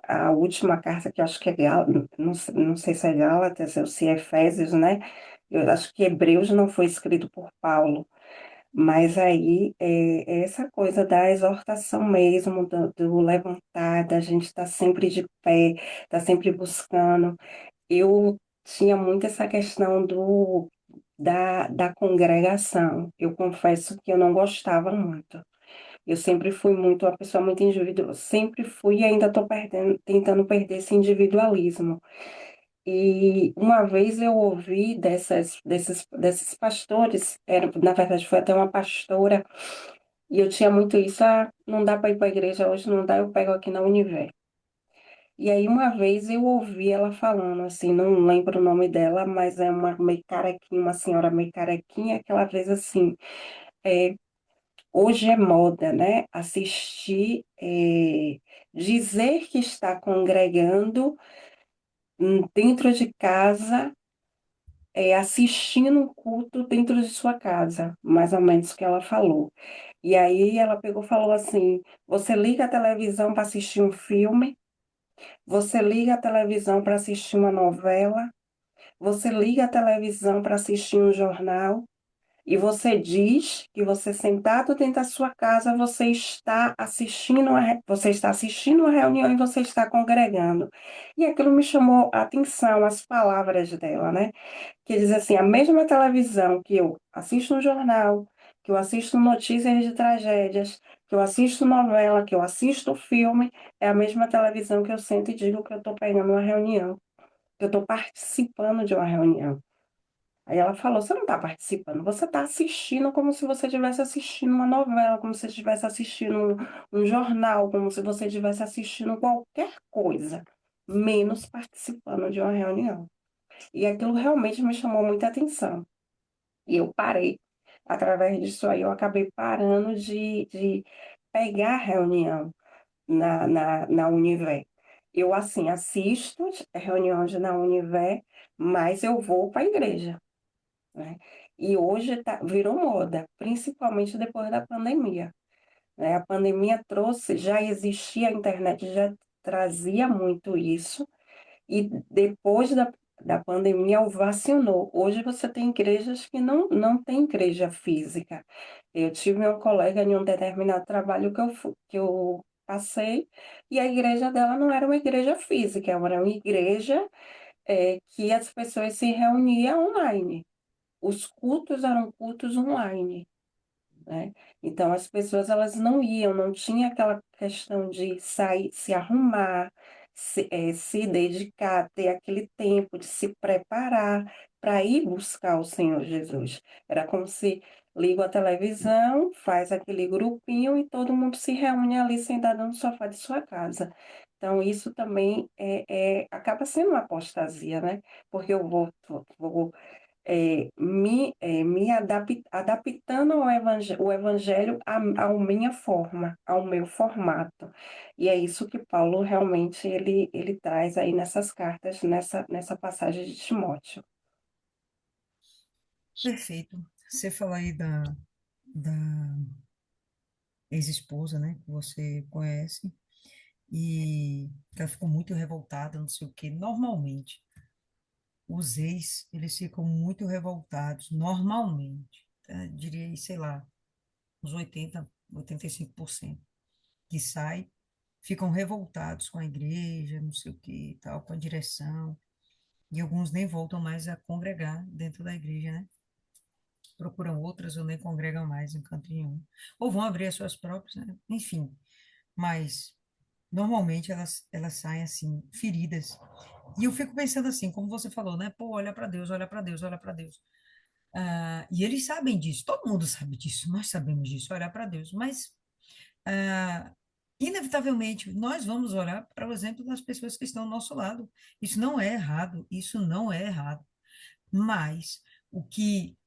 a última carta que eu acho que é Gálatas, não sei se é Gálatas ou se é Efésios, né? Eu acho que Hebreus não foi escrito por Paulo, mas aí é essa coisa da exortação mesmo, do levantar, da gente estar sempre de pé, estar sempre buscando. Eu tinha muito essa questão da congregação. Eu confesso que eu não gostava muito. Eu sempre fui uma pessoa muito individual, sempre fui e ainda estou tentando perder esse individualismo. E uma vez eu ouvi desses pastores, na verdade foi até uma pastora, e eu tinha muito isso, não dá para ir para a igreja hoje, não dá, eu pego aqui na Univer. E aí uma vez eu ouvi ela falando, assim, não lembro o nome dela, mas é uma meio carequinha, uma senhora meio carequinha, que ela fez assim, é, hoje é moda, né? Assistir, dizer que está congregando dentro de casa, assistindo um culto dentro de sua casa, mais ou menos o que ela falou. E aí ela pegou e falou assim: você liga a televisão para assistir um filme, você liga a televisão para assistir uma novela, você liga a televisão para assistir um jornal. E você diz que você sentado dentro da sua casa, você está assistindo uma reunião e você está congregando. E aquilo me chamou a atenção, as palavras dela, né? Que diz assim, a mesma televisão que eu assisto um jornal, que eu assisto notícias de tragédias, que eu assisto novela, que eu assisto filme, é a mesma televisão que eu sento e digo que eu estou pegando uma reunião, que eu estou participando de uma reunião. Aí ela falou: você não está participando, você está assistindo como se você estivesse assistindo uma novela, como se você estivesse assistindo um jornal, como se você estivesse assistindo qualquer coisa, menos participando de uma reunião. E aquilo realmente me chamou muita atenção. E eu parei. Através disso aí, eu acabei parando de pegar a reunião na Univer. Eu, assim, assisto reuniões na Univer, mas eu vou para a igreja, né? E hoje virou moda, principalmente depois da pandemia, né? A pandemia trouxe, já existia a internet, já trazia muito isso, e depois da pandemia ovacionou. Hoje você tem igrejas que não tem igreja física. Eu tive uma colega em um determinado trabalho que eu passei, e a igreja dela não era uma igreja física, era uma igreja que as pessoas se reuniam online. Os cultos eram cultos online. né? Então as pessoas elas não iam, não tinha aquela questão de sair, se arrumar, se dedicar, ter aquele tempo de se preparar para ir buscar o Senhor Jesus. Era como se liga a televisão, faz aquele grupinho e todo mundo se reúne ali sentado no sofá de sua casa. Então, isso também acaba sendo uma apostasia, né? Porque eu vou me adaptando o evangelho à minha forma, ao meu formato. E é isso que Paulo realmente ele traz aí nessas cartas, nessa passagem de Timóteo. Perfeito. Você falou aí da ex-esposa, né, que você conhece, e que ela ficou muito revoltada, não sei o quê. Normalmente, os ex, eles ficam muito revoltados, normalmente. Tá? Diria aí, sei lá, uns 85% que sai, ficam revoltados com a igreja, não sei o quê, e tal, com a direção, e alguns nem voltam mais a congregar dentro da igreja, né? Procuram outras ou nem congregam mais em canto nenhum. Ou vão abrir as suas próprias, né? Enfim, mas normalmente elas saem assim, feridas. E eu fico pensando assim, como você falou, né? Pô, olha para Deus, olha para Deus, olha para Deus. E eles sabem disso, todo mundo sabe disso, nós sabemos disso, olhar para Deus. Mas, ah, inevitavelmente, nós vamos olhar para o exemplo das pessoas que estão ao nosso lado. Isso não é errado, isso não é errado. Mas o que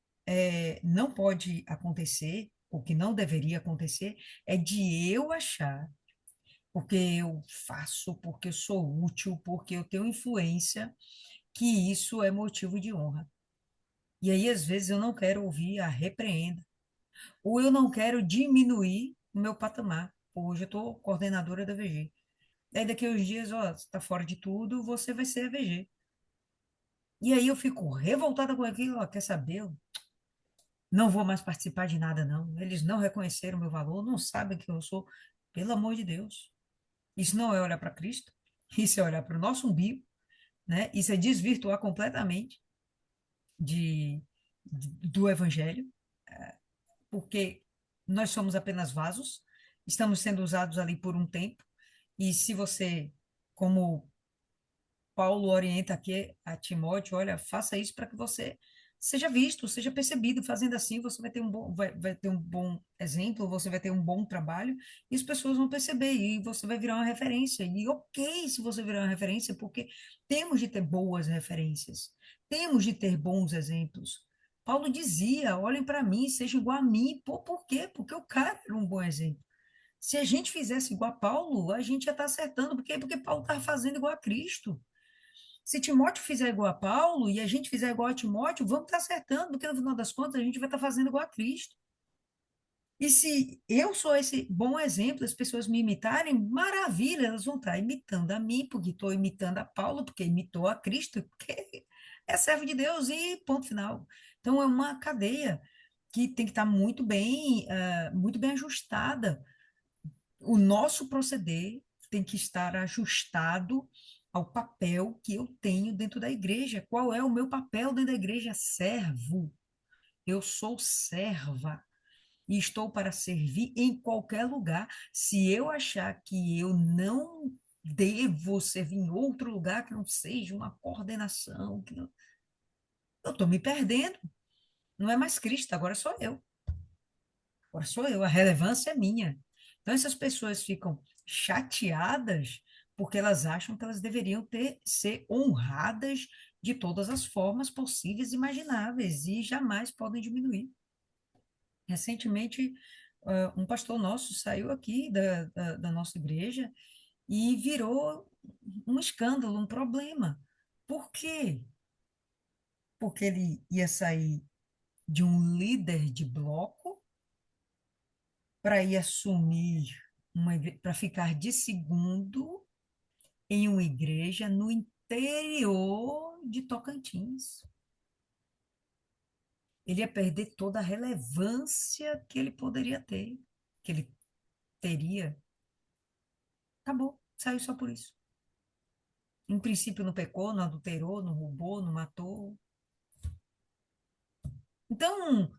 não pode acontecer, o que não deveria acontecer, é de eu achar, porque eu faço, porque eu sou útil, porque eu tenho influência, que isso é motivo de honra. E aí, às vezes, eu não quero ouvir a repreenda, ou eu não quero diminuir o meu patamar. Pô, hoje eu estou coordenadora da VG. Aí daqui a uns dias, ó, você está fora de tudo, você vai ser a VG. E aí eu fico revoltada com aquilo, ó, quer saber? Eu não vou mais participar de nada, não. Eles não reconheceram o meu valor, não sabem quem eu sou. Pelo amor de Deus. Isso não é olhar para Cristo, isso é olhar para o nosso umbigo, né? Isso é desvirtuar completamente do Evangelho, porque nós somos apenas vasos, estamos sendo usados ali por um tempo, e se você, como Paulo orienta aqui a Timóteo, olha, faça isso para que você seja visto, seja percebido. Fazendo assim, você vai ter um bom exemplo, você vai ter um bom trabalho, e as pessoas vão perceber, e você vai virar uma referência. E ok se você virar uma referência, porque temos de ter boas referências, temos de ter bons exemplos. Paulo dizia, olhem para mim, sejam igual a mim. Pô, por quê? Porque o cara era um bom exemplo. Se a gente fizesse igual a Paulo, a gente ia estar acertando. Por quê? Porque Paulo estava fazendo igual a Cristo. Se Timóteo fizer igual a Paulo e a gente fizer igual a Timóteo, vamos estar acertando, porque no final das contas a gente vai estar fazendo igual a Cristo. E se eu sou esse bom exemplo, as pessoas me imitarem, maravilha, elas vão estar imitando a mim, porque estou imitando a Paulo, porque imitou a Cristo, porque é servo de Deus e ponto final. Então é uma cadeia que tem que estar muito bem ajustada. O nosso proceder tem que estar ajustado ao papel que eu tenho dentro da igreja. Qual é o meu papel dentro da igreja? Servo. Eu sou serva e estou para servir em qualquer lugar. Se eu achar que eu não devo servir em outro lugar que não seja uma coordenação, eu estou me perdendo. Não é mais Cristo, agora sou eu. Agora sou eu, a relevância é minha. Então, essas pessoas ficam chateadas porque elas acham que elas deveriam ser honradas de todas as formas possíveis e imagináveis e jamais podem diminuir. Recentemente, um pastor nosso saiu aqui da nossa igreja e virou um escândalo, um problema. Por quê? Porque ele ia sair de um líder de bloco para ir assumir para ficar de segundo em uma igreja no interior de Tocantins. Ele ia perder toda a relevância que ele poderia ter, que ele teria. Acabou, saiu só por isso. Em princípio, não pecou, não adulterou, não roubou, não matou. Então,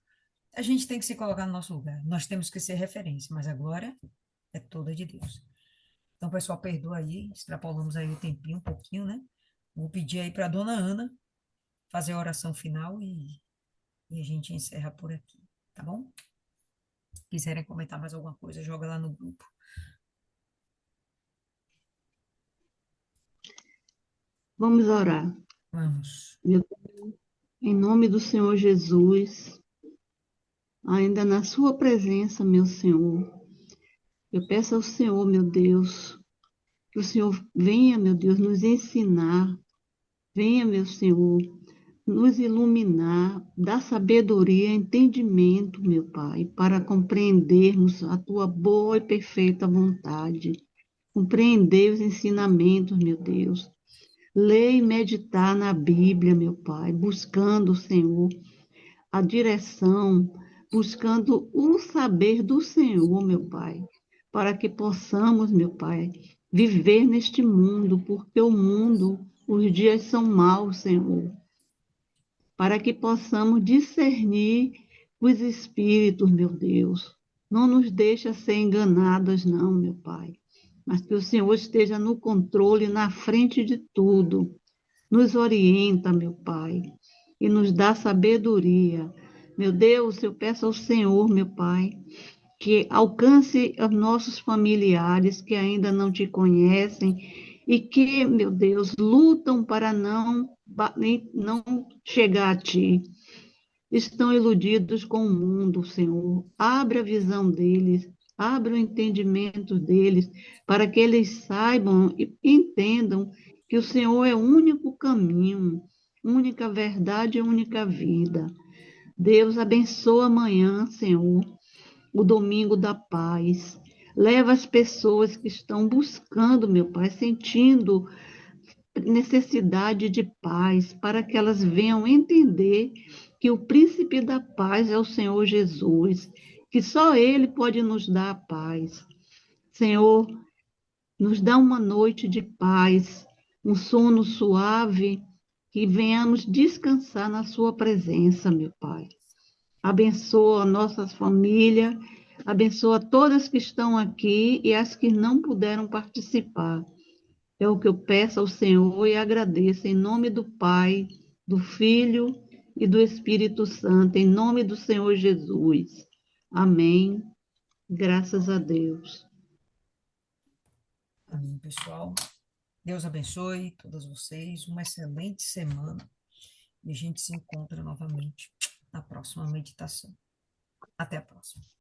A gente tem que se colocar no nosso lugar. Nós temos que ser referência, mas a glória é toda de Deus. Então, pessoal, perdoa aí, extrapolamos aí o tempinho um pouquinho, né? Vou pedir aí para a dona Ana fazer a oração final e a gente encerra por aqui, tá bom? Quiserem comentar mais alguma coisa, joga lá no grupo. Vamos orar. Vamos. Meu Deus, em nome do Senhor Jesus, ainda na sua presença, meu Senhor, eu peço ao Senhor, meu Deus, que o Senhor venha, meu Deus, nos ensinar, venha, meu Senhor, nos iluminar, dar sabedoria, entendimento, meu Pai, para compreendermos a tua boa e perfeita vontade, compreender os ensinamentos, meu Deus. Ler e meditar na Bíblia, meu Pai, buscando o Senhor, a direção, buscando o saber do Senhor, meu Pai, para que possamos, meu Pai, viver neste mundo, porque o mundo, os dias são maus, Senhor, para que possamos discernir os espíritos, meu Deus. Não nos deixa ser enganados, não, meu Pai, mas que o Senhor esteja no controle, na frente de tudo. Nos orienta, meu Pai, e nos dá sabedoria. Meu Deus, eu peço ao Senhor, meu Pai, que alcance os nossos familiares que ainda não te conhecem e que, meu Deus, lutam para não chegar a ti. Estão iludidos com o mundo, Senhor. Abre a visão deles, abre o entendimento deles, para que eles saibam e entendam que o Senhor é o único caminho, única verdade e única vida. Deus abençoa amanhã, Senhor, o domingo da paz. Leva as pessoas que estão buscando, meu Pai, sentindo necessidade de paz, para que elas venham entender que o príncipe da paz é o Senhor Jesus, que só Ele pode nos dar a paz. Senhor, nos dá uma noite de paz, um sono suave, que venhamos descansar na Sua presença, meu Pai. Abençoa nossas famílias, abençoa todas que estão aqui e as que não puderam participar. É o que eu peço ao Senhor e agradeço em nome do Pai, do Filho e do Espírito Santo, em nome do Senhor Jesus. Amém. Graças a Deus. Amém, pessoal. Deus abençoe todas vocês. Uma excelente semana. E a gente se encontra novamente na próxima meditação. Até a próxima.